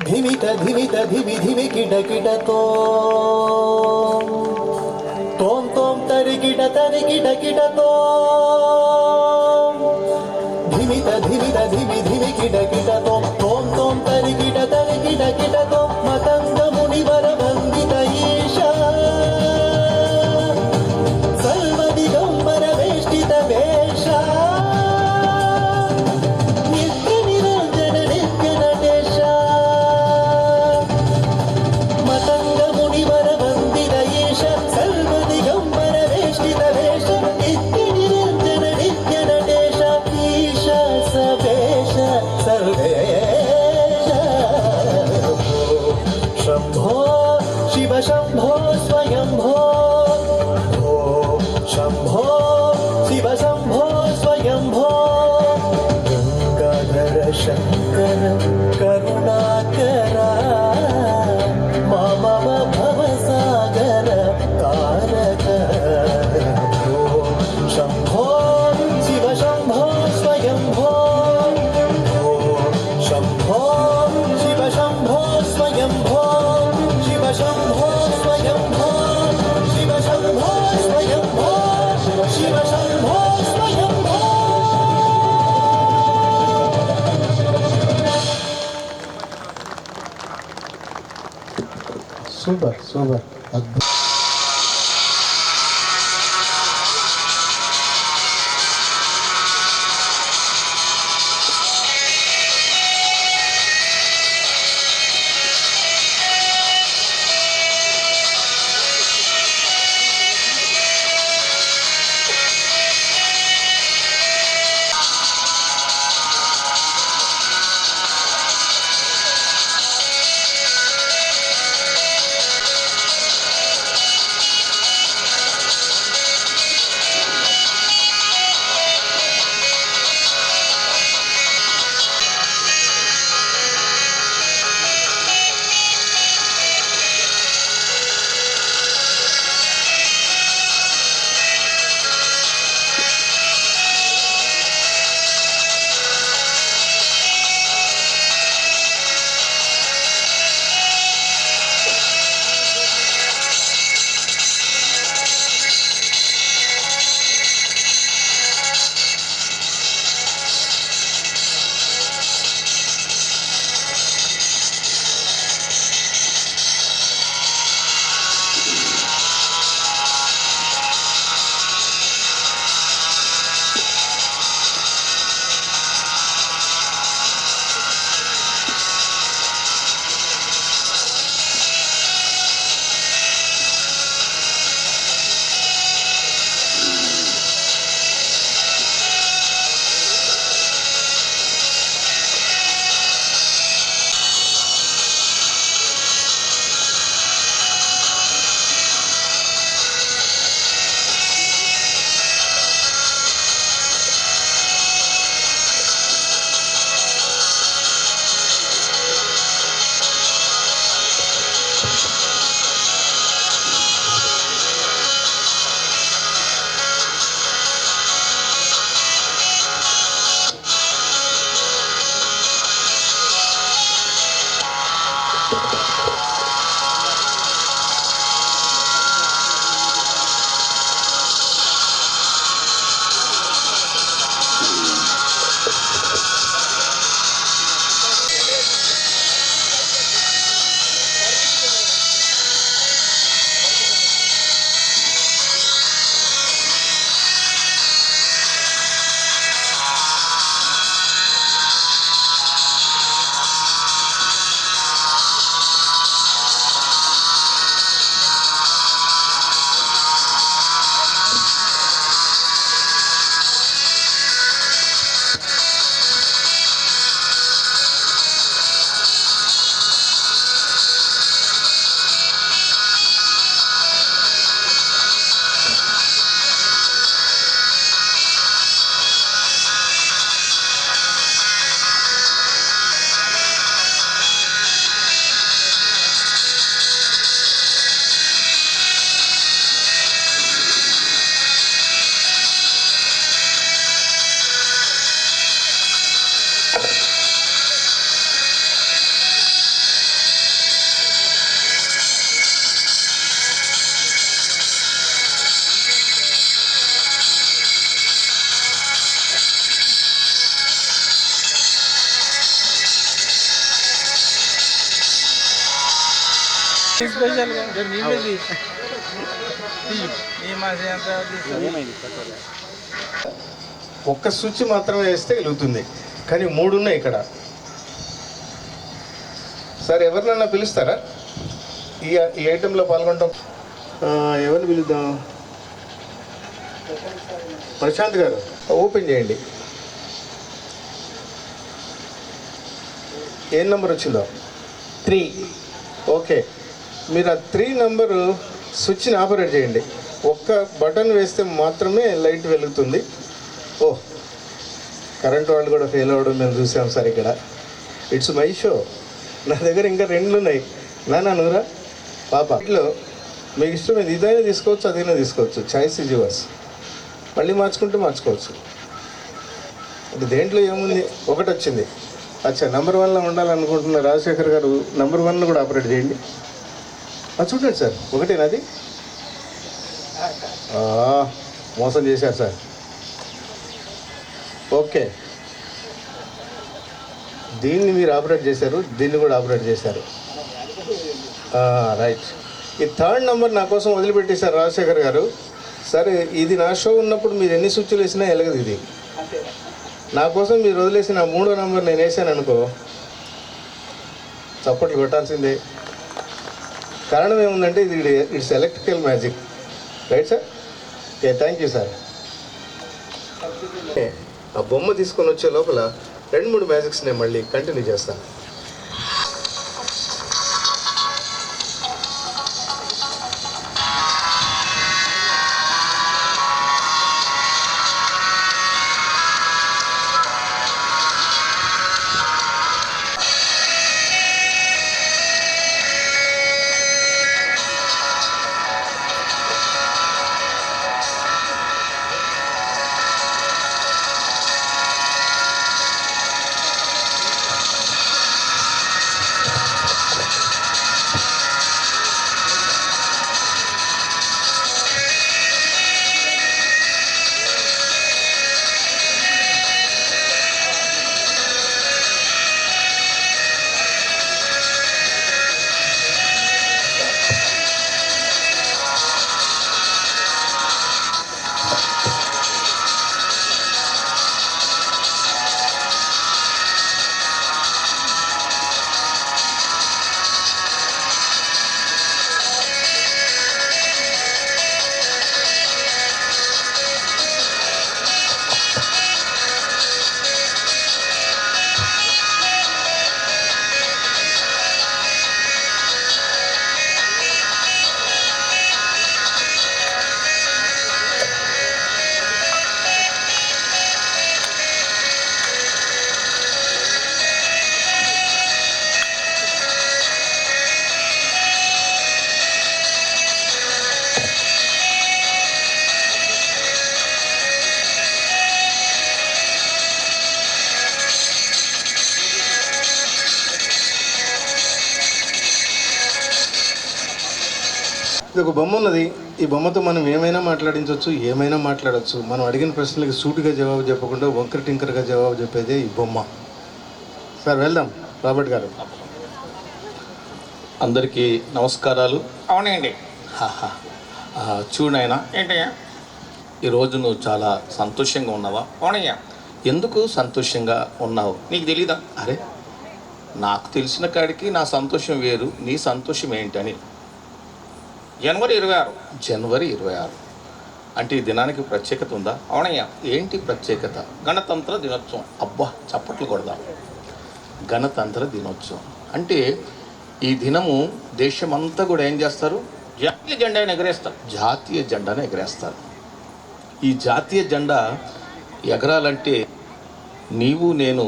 Speaker 11: धिमित धिमित धिमि धिमि किड किड तोम तोम तरि किड किड तोम धिमित धिमित धिमि धिमि किड किड तोम तोम तरि किड किड तोम मतंग मुनिवर वंदित ईशा सर्व दिगंबर वेष्टित वेशा नित्य निरंजन नित्य नटेशा मतंग मुनिवर वंदित ईश सर्व दिगंबर वेष्टित वेश नित्य निरंजन नित्य नटेश ईश सवेश सर्व शम्भो शिव शम्भो स्वयम्भो गङ्गाधर शङ्कर करुणाकरा मम भवसागर तारक शम्भो शिव शम्भो स्वयम्भो शम्भो शिव शम्भो स्वयम्भो शिव शम्भो स्वयम्भो शिव शम्भो स्वयम्भो शिव शम्भो स्वयम्भो
Speaker 1: సూపర్ సూపర్ అద్భుతం. ఒక్క స్విచ్ మాత్రమే వేస్తే వెలుగుతుంది, కానీ 3 ఉన్నాయి ఇక్కడ. సార్ ఎవరినన్నా పిలుస్తారా ఈ ఐటెంలో పాల్గొంటాం? ఎవరిని పిలుద్దాం? ప్రశాంత్ గారు ఓపెన్ చేయండి. ఏ నెంబర్ వచ్చిందో? 3. ఓకే, మీరు ఆ 3 నెంబరు స్విచ్ని ఆపరేట్ చేయండి. ఒక్క బటన్ వేస్తే మాత్రమే లైట్ వెలుగుతుంది. ఓ కరెంట్ వాళ్ళు కూడా ఫెయిల్ అవ్వడం మేము చూసాం సార్ ఇక్కడ. It's my show. నా దగ్గర ఇంకా 2 ఉన్నాయి. నూరా పాప ఇట్లో మీకు ఇష్టమైంది ఇదైనా తీసుకోవచ్చు, అదైనా తీసుకోవచ్చు. Choice is yours. మళ్ళీ మార్చుకోవచ్చు. అది దేంట్లో ఏముంది, ఒకటి వచ్చింది. అచ్చా, నెంబర్ 1లో ఉండాలనుకుంటున్న రాజశేఖర్ గారు నెంబర్ 1 కూడా ఆపరేట్ చేయండి. చూడండి సార్, ఒకటేనాది? మోసం చేశారు సార్. ఓకే, దీన్ని మీరు ఆపరేట్ చేశారు, దీన్ని కూడా ఆపరేట్ చేశారు. రైట్. ఈ 3rd నెంబర్ నా కోసం వదిలిపెట్టేశారు రాజశేఖర్ గారు. సరే, ఇది నా షో ఉన్నప్పుడు మీరు ఎన్ని స్విచ్లు వేసినా ఎలగదు. ఇది నా కోసం మీరు వదిలేసిన 3వ నెంబర్ నేను వేసాను అనుకో, చప్పట్లు కొట్టాల్సిందే. కారణం ఏముందంటే ఇది it's electrical magic. Right sir? Okay, thank you sir. ఆ బొమ్మ తీసుకొని వచ్చే లోపల 2-3 మ్యాజిక్స్ నేను మళ్ళీ కంటిన్యూ చేస్తాను. ఇది ఒక బొమ్మ ఉన్నది. ఈ బొమ్మతో మనం ఏమైనా మాట్లాడించవచ్చు, ఏమైనా మాట్లాడవచ్చు. మనం అడిగిన ప్రశ్నలకు సూటిగా జవాబు చెప్పకుండా వంకర టింకరగా జవాబు చెప్పేదే ఈ బొమ్మ. సార్ వెళ్దాం, రాబర్ట్ గారు.
Speaker 4: అందరికీ నమస్కారాలు.
Speaker 5: అవునండి.
Speaker 4: చూడైనా
Speaker 5: ఏంటయ్యా?
Speaker 4: ఈరోజు నువ్వు చాలా సంతోషంగా ఉన్నావా?
Speaker 5: అవునయ్యా.
Speaker 4: ఎందుకు సంతోషంగా ఉన్నావు?
Speaker 5: నీకు తెలీదా?
Speaker 4: అరే, నాకు తెలిసిన కాడికి నా సంతోషం వేరు, నీ సంతోషం ఏంటని.
Speaker 5: జనవరి 26.
Speaker 4: జనవరి 26 అంటే ఈ దినానికి ప్రత్యేకత ఉందా?
Speaker 5: అవునయ్యా.
Speaker 4: ఏంటి ప్రత్యేకత?
Speaker 5: గణతంత్ర దినోత్సవం.
Speaker 4: అబ్బా, చప్పట్లు కొడదాం. గణతంత్ర దినోత్సవం అంటే ఈ దినము దేశమంతా కూడా ఏం చేస్తారు?
Speaker 5: జాతీయ జెండాను ఎగరేస్తారు.
Speaker 4: జాతీయ జెండాను ఎగరేస్తారు. ఈ జాతీయ జెండా ఎగరాలంటే నీవు నేను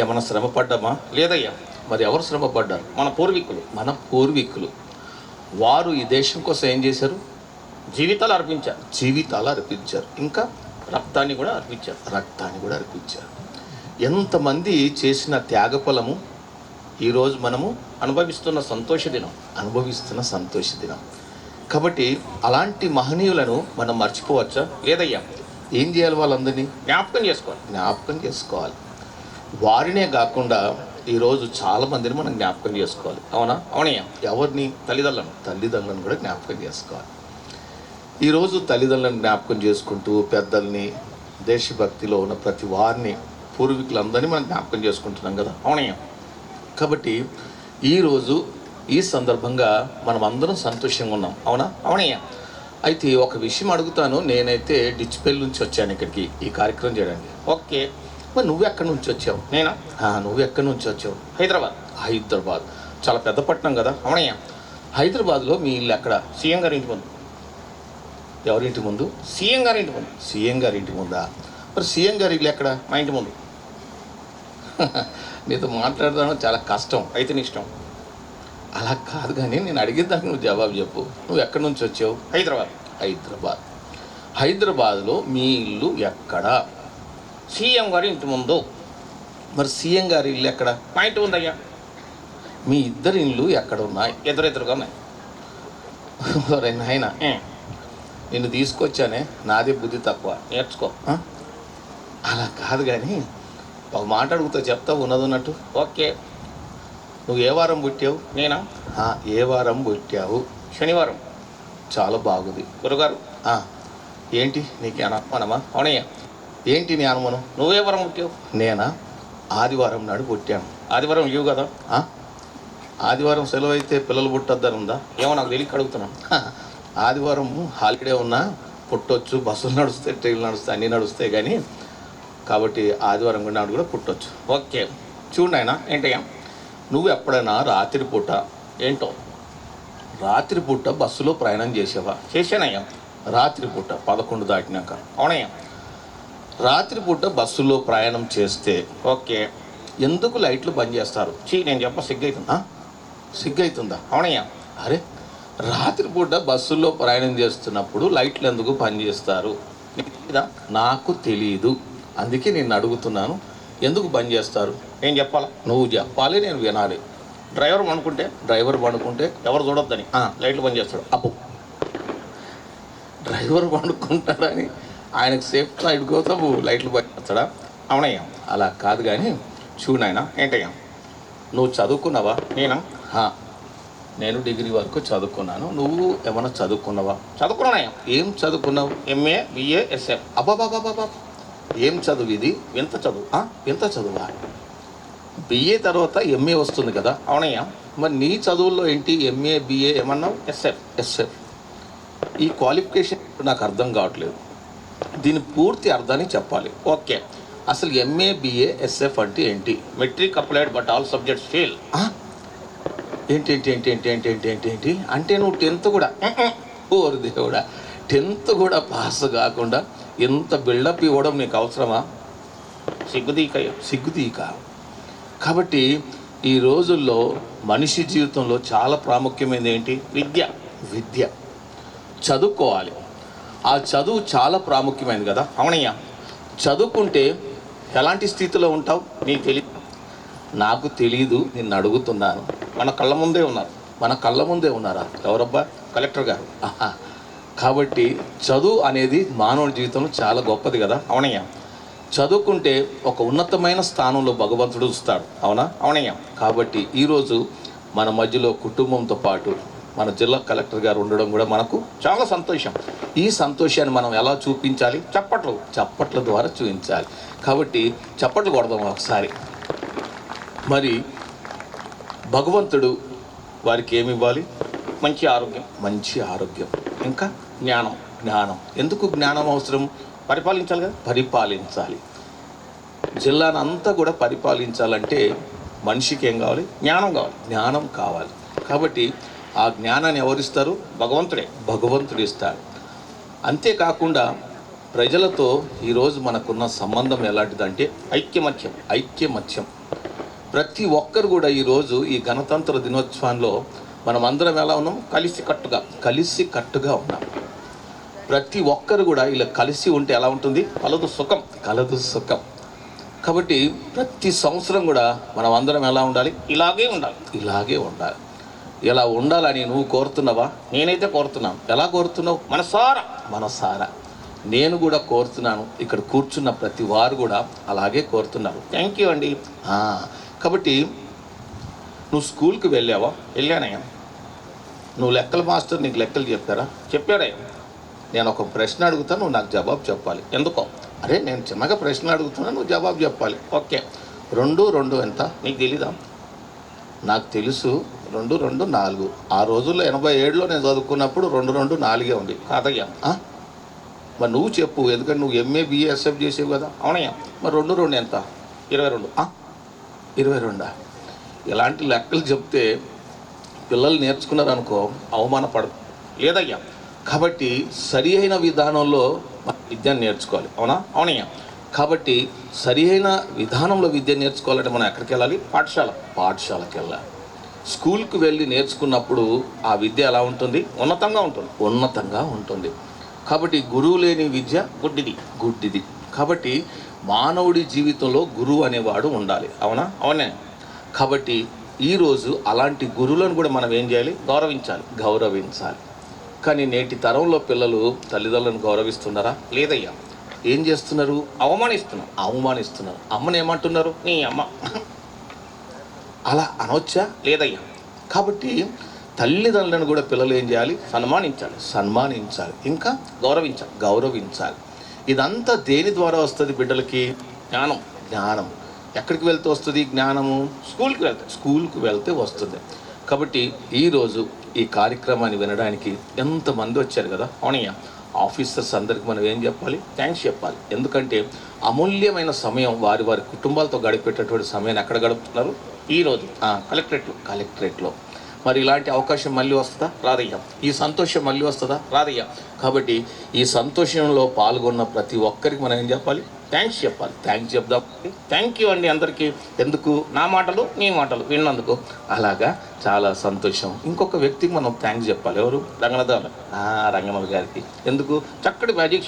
Speaker 4: ఏమైనా శ్రమ పడ్డామా?
Speaker 5: లేదయ్యా.
Speaker 4: మరి ఎవరు శ్రమ పడ్డారు?
Speaker 5: మన పూర్వీకులు.
Speaker 4: మన పూర్వీకులు. వారు ఈ దేశం కోసం ఏం చేశారు?
Speaker 5: జీవితాలు అర్పించారు.
Speaker 4: జీవితాలు అర్పించారు. ఇంకా
Speaker 5: రక్తాన్ని కూడా అర్పించారు.
Speaker 4: రక్తాన్ని కూడా అర్పించారు. ఎంతమంది చేసిన త్యాగఫలము ఈరోజు మనము
Speaker 5: అనుభవిస్తున్న సంతోష దినం.
Speaker 4: కాబట్టి అలాంటి మహనీయులను మనం మర్చిపోవచ్చా?
Speaker 5: లేదయ్యా.
Speaker 4: ఏం చేయాలి? వాళ్ళందరినీ
Speaker 5: జ్ఞాపకం
Speaker 4: చేసుకోవాలి. వారినే కాకుండా ఈరోజు చాలామందిని మనం జ్ఞాపకం చేసుకోవాలి. అవునా?
Speaker 5: అవునయ్యా.
Speaker 4: ఎవరిని? తల్లిదండ్రులను కూడా జ్ఞాపకం చేసుకోవాలి. ఈరోజు తల్లిదండ్రులను జ్ఞాపకం చేసుకుంటూ పెద్దల్ని, దేశభక్తిలో ఉన్న ప్రతి వారిని, పూర్వీకులందరినీ మనం జ్ఞాపకం చేసుకుంటున్నాం కదా.
Speaker 5: అవునయ్యా.
Speaker 4: కాబట్టి ఈరోజు ఈ సందర్భంగా మనం అందరం సంతోషంగా ఉన్నాం. అవునా?
Speaker 5: అవునయ్యా.
Speaker 4: అయితే ఒక విషయం అడుగుతాను. నేనైతే డిచ్పల్లి నుంచి వచ్చాను ఇక్కడికి ఈ కార్యక్రమం చేయడానికి.
Speaker 5: ఓకే.
Speaker 4: మరి నువ్వు ఎక్కడి నుంచి వచ్చావు?
Speaker 5: నేనా?
Speaker 4: నువ్వు ఎక్కడి నుంచి వచ్చావు?
Speaker 5: హైదరాబాద్.
Speaker 4: చాలా పెద్ద పట్టణం కదా.
Speaker 5: అవునయ్యా.
Speaker 4: హైదరాబాద్లో మీ ఇల్లు ఎక్కడ?
Speaker 5: సీఎం గారి ఇంటి ముందు.
Speaker 4: ఎవరింటి ముందు?
Speaker 5: సీఎం గారి ఇంటి ముందు.
Speaker 4: సీఎం గారి ఇంటి ముందా? మరి సీఎం గారి ఇల్లు ఎక్కడ?
Speaker 5: మా ఇంటి ముందు.
Speaker 4: నీతో మాట్లాడడం చాలా కష్టం.
Speaker 5: అయితే నీ ఇష్టం.
Speaker 4: అలా కాదు కానీ నేను అడిగిన దానికి నువ్వు జవాబు చెప్పు. నువ్వు ఎక్కడి నుంచి వచ్చావు?
Speaker 5: హైదరాబాద్.
Speaker 4: హైదరాబాద్. హైదరాబాద్లో మీ ఇల్లు ఎక్కడ?
Speaker 5: సీఎం గారి ఇంటి ముందు.
Speaker 4: మరి సీఎం గారి ఇల్లు ఎక్కడ?
Speaker 5: మా ఇంటి ముందు అయ్యా.
Speaker 4: మీ ఇద్దరి ఇల్లు ఎక్కడ ఉన్నాయి?
Speaker 5: ఎదురెదురుగా ఉన్నాయి.
Speaker 4: ఒరే నాయనా, నిన్ను తీసుకొచ్చానే, నాదే బుద్ధి తక్కువ.
Speaker 5: నేర్చుకో.
Speaker 4: ఆ? అలా కాదు కానీ ఒక మాట అడుగుతా, చెప్తావు ఉన్నదన్నట్టు.
Speaker 5: ఓకే.
Speaker 4: నువ్వు ఏ వారం పుట్టావు?
Speaker 5: నేనా?
Speaker 4: ఏ వారం పుట్టావు?
Speaker 5: శనివారం.
Speaker 4: చాలా బాగుంది.
Speaker 5: గురుగారు.
Speaker 4: ఏంటి నీకు అనుమానమా?
Speaker 5: అవునయ్యా.
Speaker 4: ఏంటి నీ అనుమానం?
Speaker 5: నువ్వే వారం పుట్టావు?
Speaker 4: నేనా? ఆదివారం నాడు పుట్టాను.
Speaker 5: ఆదివారం లీవ్ కదా.
Speaker 4: ఆదివారం సెలవు అయితే పిల్లలు పుట్టొద్దని ఉందా?
Speaker 5: ఏమో నాకు తెలియక అడుగుతున్నాను.
Speaker 4: ఆదివారం హాలిడే ఉన్నా పుట్టొచ్చు. బస్సులు నడుస్తాయి, ట్రైన్లు నడుస్తాయి, అన్నీ నడుస్తాయి కానీ కాబట్టి ఆదివారం నాడు కూడా పుట్టొచ్చు.
Speaker 5: ఓకే.
Speaker 4: చూడు ఆయన,
Speaker 5: ఏంటయ్యా?
Speaker 4: నువ్వు ఎప్పుడైనా రాత్రిపూట
Speaker 5: ఏంటో
Speaker 4: రాత్రిపూట బస్సులో ప్రయాణం చేసావా?
Speaker 5: చేశానయ్యా.
Speaker 4: రాత్రిపూట 11 దాటినాక.
Speaker 5: అవునయ్యా.
Speaker 4: రాత్రిపూట బస్సులో ప్రయాణం చేస్తే
Speaker 5: ఓకే.
Speaker 4: ఎందుకు లైట్లు బంద్ చేస్తారు?
Speaker 5: నేను చెప్ప సిగ్గైతుందా?
Speaker 4: సిగ్గైతుందా?
Speaker 5: అవునయ్యా.
Speaker 4: అరే, రాత్రిపూట బస్సుల్లో ప్రయాణం చేస్తున్నప్పుడు లైట్లు ఎందుకు పనిచేస్తారు? నాకు తెలీదు, అందుకే నేను అడుగుతున్నాను. ఎందుకు బంద్ చేస్తారు?
Speaker 5: నేను చెప్పాలా?
Speaker 4: నువ్వు చెప్పాలి, నేను వినాలి.
Speaker 5: డ్రైవర్
Speaker 4: పండుకుంటే
Speaker 5: ఎవరు చూడొద్దని లైట్లు బంద్ చేస్తాడు.
Speaker 4: అప్పు డ్రైవర్ పండుకుంటాడని ఆయనకు సేఫ్ సైడ్ కోసం లైట్లు బంద్ చేస్తాడా?
Speaker 5: అవునయ్యా.
Speaker 4: అలా కాదు కానీ చూడు నాయనా,
Speaker 5: ఏంటయ్యా?
Speaker 4: నువ్వు చదువుకున్నావా?
Speaker 5: నేనా?
Speaker 4: నేను డిగ్రీ వరకు చదువుకున్నాను. నువ్వు ఏమైనా చదువుకున్నావా?
Speaker 5: చదువుకున్నానయ్యా.
Speaker 4: ఏం చదువుకున్నావు?
Speaker 5: MA, BA, SF.
Speaker 4: అబ్బాబాబాబా, ఏం చదువు ఇది?
Speaker 5: ఎంత చదువు?
Speaker 4: ఎంత చదువా? బిఏ తర్వాత ఎంఏ వస్తుంది కదా?
Speaker 5: అవునయ్యా.
Speaker 4: మరి నీ చదువుల్లో ఏంటి? ఎంఏ, బిఏ ఏమన్నావు? ఎస్ఎఫ్. ఈ క్వాలిఫికేషన్ నాకు అర్థం కావట్లేదు. దీని పూర్తి అర్థాన్ని చెప్పాలి.
Speaker 5: ఓకే.
Speaker 4: అసలు ఎంఏ, బిఏ, ఎస్ఎఫ్ అంటే ఏంటి?
Speaker 5: Metric applied but all subjects fail.
Speaker 4: ఏంటి అంటే నువ్వు 10th కూడా ఓరు దేవుడా, 10th కూడా పాస్ కాకుండా ఎంత బిల్డప్ ఇవ్వడం నీకు అవసరమా? సిగ్గుదీక. కాబట్టి ఈ రోజుల్లో మనిషి జీవితంలో చాలా ప్రాముఖ్యమైనది ఏంటి? విద్య. చదువుకోవాలి. ఆ చదువు చాలా ప్రాముఖ్యమైనది కదా?
Speaker 5: అవునయ్యా.
Speaker 4: చదువుకుంటే ఎలాంటి స్థితిలో ఉంటావు?
Speaker 5: నీకు తెలియదు.
Speaker 4: నాకు తెలీదు, నిన్ను అడుగుతున్నాను.
Speaker 5: మన కళ్ళ ముందే
Speaker 4: ఉన్నారా? ఎవరబ్బా?
Speaker 5: కలెక్టర్ గారు.
Speaker 4: కాబట్టి చదువు అనేది మానవుడి జీవితంలో చాలా గొప్పది కదా?
Speaker 5: అవునయ్యా.
Speaker 4: చదువుకుంటే ఒక ఉన్నతమైన స్థానంలో భగవంతుడు ఇస్తాడు. అవునా?
Speaker 5: అవునయ్యా.
Speaker 4: కాబట్టి ఈరోజు మన మధ్యలో కుటుంబంతో పాటు మన జిల్లా కలెక్టర్ గారు ఉండడం కూడా మనకు
Speaker 5: చాలా సంతోషం.
Speaker 4: ఈ సంతోషాన్ని మనం ఎలా చూపించాలి? చప్పట్ల ద్వారా చూపించాలి. కాబట్టి చప్పట్లు కొడదాం ఒకసారి. మరి భగవంతుడు వారికి ఏమి ఇవ్వాలి?
Speaker 5: మంచి ఆరోగ్యం.
Speaker 4: ఇంకా
Speaker 5: జ్ఞానం.
Speaker 4: ఎందుకు జ్ఞానం అవసరం?
Speaker 5: పరిపాలించాలి కదా?
Speaker 4: పరిపాలించాలి. జిల్లాను అంతా కూడా పరిపాలించాలంటే మనిషికి ఏం కావాలి? జ్ఞానం కావాలి. కాబట్టి ఆ జ్ఞానాన్ని ఎవరిస్తారు? భగవంతుడు ఇస్తాడు. అంతేకాకుండా ప్రజలతో ఈరోజు మనకున్న సంబంధం ఎలాంటిదంటే ఐక్యమత్యం. ప్రతి ఒక్కరు కూడా ఈరోజు ఈ గణతంత్ర దినోత్సవంలో మనం అందరం ఎలా ఉన్నాం? కలిసికట్టుగా ఉన్నాం. ప్రతి ఒక్కరు కూడా ఇలా కలిసి ఉంటే ఎలా ఉంటుంది? కలదు సుఖం. కాబట్టి ప్రతి సంవత్సరం కూడా మనం అందరం ఎలా ఉండాలి?
Speaker 5: ఇలాగే ఉండాలి.
Speaker 4: ఇలా ఉండాలని నువ్వు కోరుతున్నావా?
Speaker 5: నేనైతే కోరుతున్నాను.
Speaker 4: ఎలా కోరుతున్నావు? మనసారా నేను కూడా కోరుతున్నాను. ఇక్కడ కూర్చున్న ప్రతి వారు కూడా అలాగే కోరుతున్నారు.
Speaker 5: థ్యాంక్ యూ అండి.
Speaker 4: కాబట్టి నువ్వు స్కూల్కి వెళ్ళావా?
Speaker 5: వెళ్ళానయ్యా.
Speaker 4: నువ్వు లెక్కల మాస్టర్ నీకు లెక్కలు చెప్పారా?
Speaker 5: చెప్పాడయ్యా.
Speaker 4: నేను ఒక ప్రశ్న అడుగుతాను, నువ్వు నాకు జవాబు చెప్పాలి.
Speaker 5: ఎందుకో?
Speaker 4: అరే, నేను చిన్నగా ప్రశ్న అడుగుతున్నా, నువ్వు జవాబు చెప్పాలి.
Speaker 5: ఓకే.
Speaker 4: 2 ఎంత?
Speaker 5: నీకు తెలీదా?
Speaker 4: నాకు తెలుసు. 2 4. ఆ రోజుల్లో 87లో నేను చదువుకున్నప్పుడు 2 4 ఉంది.
Speaker 5: కాదయ్యా.
Speaker 4: మరి నువ్వు చెప్పు, ఎందుకంటే నువ్వు ఎంఏ బిఏ ఎస్ఎఫ్ చేసావు కదా?
Speaker 5: అవునయ్యా.
Speaker 4: మరి 2 ఎంత?
Speaker 5: 22.
Speaker 4: 22. ఇలాంటి లెక్కలు చెప్తే పిల్లలు నేర్చుకున్నారు అనుకో, అవమానపడదు.
Speaker 5: లేదయ్యా. కాబట్టి సరి అయిన విధానంలో విద్యను నేర్చుకోవాలి. అవునా? అవునయ్యా. కాబట్టి సరి అయిన విధానంలో విద్య నేర్చుకోవాలంటే మనం ఎక్కడికి వెళ్ళాలి? పాఠశాలకు వెళ్ళాలి. స్కూల్కి వెళ్ళి నేర్చుకున్నప్పుడు ఆ విద్య ఎలా ఉంటుంది? ఉన్నతంగా ఉంటుంది. కాబట్టి గురువు లేని విద్య గుడ్డిది. కాబట్టి మానవుడి జీవితంలో గురువు అనేవాడు ఉండాలి. అవునే. కాబట్టి ఈరోజు అలాంటి గురువులను కూడా మనం ఏం చేయాలి? గౌరవించాలి. కానీ నేటి తరంలో పిల్లలు తల్లిదండ్రులను గౌరవిస్తున్నారా? లేదయ్యా. ఏం చేస్తున్నారు? అవమానిస్తున్నారు. అమ్మని ఏమంటున్నారు? నీ అమ్మ. అలా అనవచ్చా? లేదయ్యా. కాబట్టి తల్లిదండ్రులను కూడా పిల్లలు ఏం చేయాలి? సన్మానించాలి. ఇంకా గౌరవించాలి. ఇదంతా దేని ద్వారా వస్తుంది బిడ్డలకి? జ్ఞానం. ఎక్కడికి వెళ్తే వస్తుంది జ్ఞానము? స్కూల్కి వెళ్తే వస్తుంది. కాబట్టి ఈరోజు ఈ కార్యక్రమాన్ని వినడానికి ఎంతమంది వచ్చారు కదా? అవునయ్యా. ఆఫీసర్స్ అందరికి మనం ఏం చెప్పాలి? థ్యాంక్స్ చెప్పాలి. ఎందుకంటే అమూల్యమైన సమయం వారి కుటుంబాలతో గడిపేటటువంటి సమయాన్ని ఎక్కడ గడుపుతున్నారు? ఈరోజు కలెక్టరేట్లో. మరి ఇలాంటి అవకాశం మళ్ళీ వస్తుందా? రాదయ్యా. ఈ సంతోషం మళ్ళీ వస్తుందా? రాదయ్యా. కాబట్టి ఈ సంతోషంలో పాల్గొన్న ప్రతి ఒక్కరికి మనం ఏం చెప్పాలి? థ్యాంక్స్ చెప్దాం. థ్యాంక్ యూ అండి అందరికీ. ఎందుకు? నా మాటలు నీ మాటలు విన్నందుకు. అలాగా చాలా సంతోషం. ఇంకొక వ్యక్తికి మనం థ్యాంక్స్ చెప్పాలి. ఎవరు? రంగనాథ్ గారికి. ఎందుకు? చక్కటి మ్యాజిక్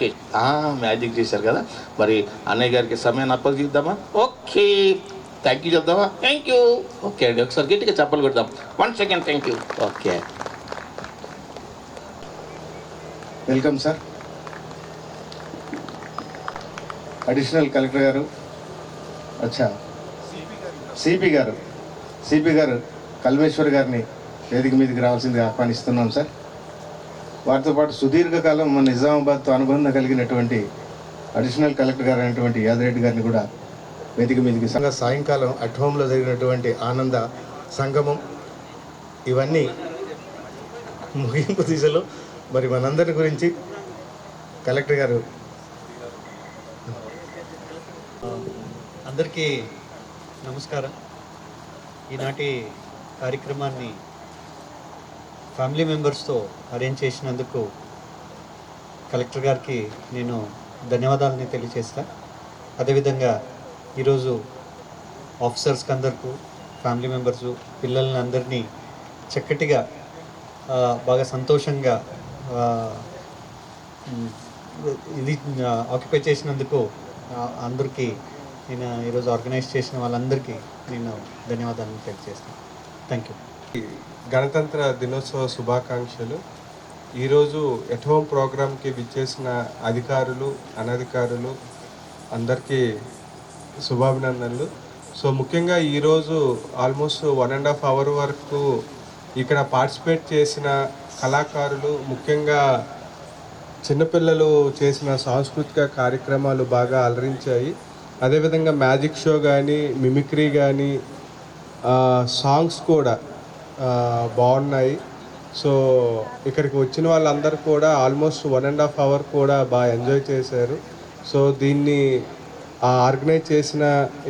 Speaker 5: చేశారు కదా. మరి అన్నయ్య గారికి సమయాన్ని అప్పగిద్దామా? ఓకే, థ్యాంక్ యూ చెప్దామా? Thank you. ఓకే అండి, ఒకసారి గట్టిగా చప్పలు కొడదాం. 1 second. Thank you. Okay,
Speaker 1: welcome sir. Additional collector గారు, సిపి గారు కల్మేశ్వర్ గారిని వేదిక మీదకి రావాల్సిందిగా ఆహ్వానిస్తున్నాం సార్. వారితో పాటు సుదీర్ఘకాలం మన నిజామాబాద్తో అనుబంధం కలిగినటువంటి అడిషనల్ కలెక్టర్ గారు అయినటువంటి యాదరెడ్డి గారిని కూడా వేదిక మీదకి. సాయంకాలం అట్ హోమ్లో జరిగినటువంటి ఆనంద సంగమం, ఇవన్నీ ముగింపు దిశలో మరి మనందరి గురించి కలెక్టర్ గారు.
Speaker 12: అందరికీ నమస్కారం. ఈనాటి కార్యక్రమాన్ని ఫ్యామిలీ మెంబర్స్తో అరేంజ్ చేసినందుకు కలెక్టర్ గారికి నేను ధన్యవాదాలని తెలియజేస్తాను. అదేవిధంగా ఈరోజు ఆఫీసర్స్కి అందరికీ, ఫ్యామిలీ మెంబర్సు, పిల్లల్ని అందరినీ చక్కటిగా బాగా సంతోషంగా ఇది ఆక్యుపై చేసినందుకు అందరికీ నేను ఈరోజు ఆర్గనైజ్ చేసిన వాళ్ళందరికీ నేను ధన్యవాదాలను తెలియజేస్తాను. Thank you.
Speaker 6: గణతంత్ర దినోత్సవ శుభాకాంక్షలు. ఈరోజు ఎట్ హోమ్ ప్రోగ్రామ్కి విచ్చేసిన అధికారులు, అనధికారులు అందరికీ శుభాభినందనలు. సో ముఖ్యంగా ఈరోజు ఆల్మోస్ట్ 1.5 hour వరకు ఇక్కడ పార్టిసిపేట్ చేసిన కళాకారులు, ముఖ్యంగా చిన్నపిల్లలు చేసిన సాంస్కృతిక కార్యక్రమాలు బాగా అలరించాయి. అదేవిధంగా మ్యాజిక్ షో కానీ, మిమిక్రీ కానీ, సాంగ్స్ కూడా బాగున్నాయి. సో ఇక్కడికి వచ్చిన వాళ్ళందరూ కూడా ఆల్మోస్ట్ 1.5 hour కూడా బాగా ఎంజాయ్ చేశారు. సో దీన్ని ఆర్గనైజ్ చేసిన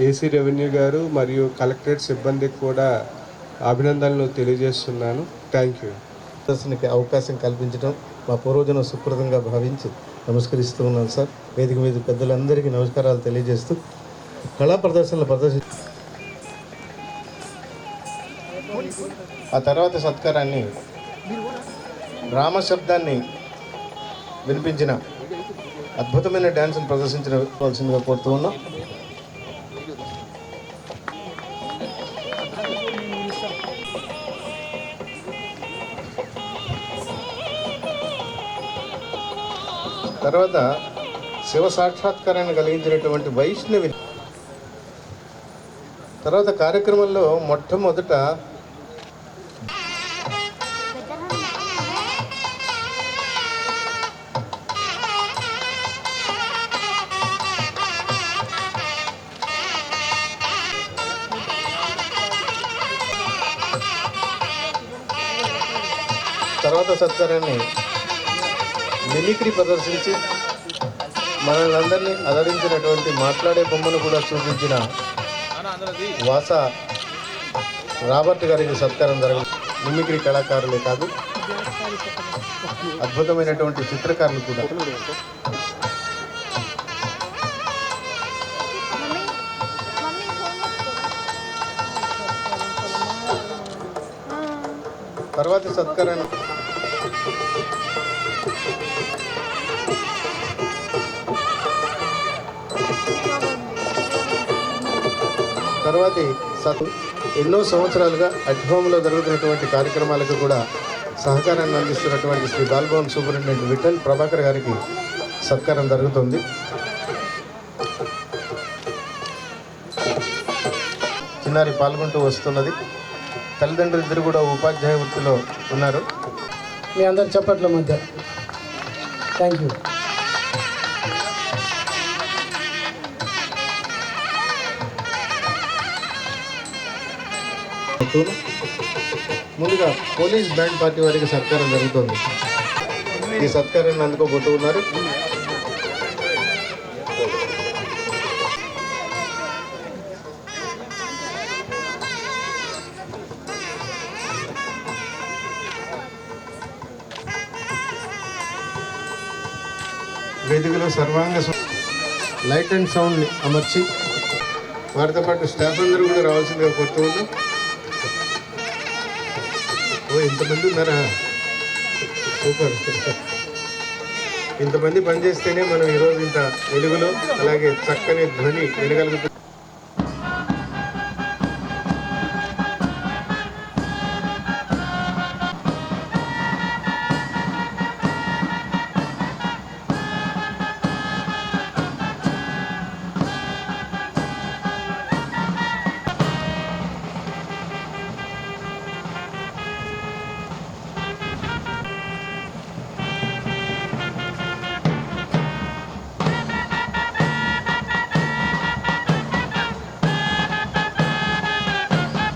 Speaker 6: ఏసీ రెవెన్యూ గారు మరియు కలెక్టరేట్ సిబ్బందికి కూడా అభినందనలు తెలియజేస్తున్నాను. Thank you.
Speaker 1: ప్రదర్శనకి అవకాశం కల్పించడం మా పూర్వజన సుకృతంగా భావించి నమస్కరిస్తూ ఉన్నాను సార్. వేదిక మీద పెద్దలందరికీ నమస్కారాలు తెలియజేస్తూ కళా ప్రదర్శనలు ఆ తర్వాత సత్కారాన్ని డ్రామా శబ్దాన్ని వినిపించిన అద్భుతమైన డ్యాన్స్ను ప్రదర్శించవలసిందిగా కోరుతూ ఉన్నాం. తర్వాత శివ సాక్షాత్కారాన్ని కలిగించినటువంటి వైష్ణవి. తర్వాత కార్యక్రమంలో మొట్టమొదట సత్కారాన్ని మిమిక్రీ ప్రదర్శించి మనల్ని అందరినీ అలరించినటువంటి మాట్లాడే బొమ్మను కూడా చూపించిన వాస రాబర్ట్ గారికి సత్కారం జరగదు. మిమిక్రీ కళాకారులే కాదు, అద్భుతమైనటువంటి చిత్రకారులు కూడా. తర్వాతి సత్కారాన్ని తర్వాతి ఎన్నో సంవత్సరాలుగా అట్ హోమ్లో జరుగుతున్నటువంటి కార్యక్రమాలకు కూడా సహకారాన్ని అందిస్తున్నటువంటి శ్రీ బాలభవన్ సూపరింటెండెంట్ విఠల్ ప్రభాకర్ గారికి సత్కారం జరుగుతుంది. చిన్నారి పాల్గొంటూ వస్తున్నది. తల్లిదండ్రులు ఇద్దరు కూడా ఉపాధ్యాయ వృత్తిలో ఉన్నారు.
Speaker 10: మీ అందరి చప్పట్ల మధ్య థ్యాంక్ యూ.
Speaker 1: ముందుగా పోలీస్ బ్యాండ్ పార్టీ వారికి సత్కారం జరుగుతుంది. ఈ సత్కారాన్ని అందుకోబోతూ ఉన్నారు. వేదికలో సర్వాంగ లైట్ అండ్ సౌండ్ని అమర్చి వారితో పాటు స్టాఫ్ అందరూ కూడా రావాల్సిందిగా కోరుతూ ఉన్నాం. ఓ ఇంతమంది ఉన్నారా? సూపర్. ఇంతమంది పనిచేస్తేనే మనం ఈరోజు ఇంత వెలుగులో అలాగే చక్కని ధ్వని వినగలుగుతున్నాం.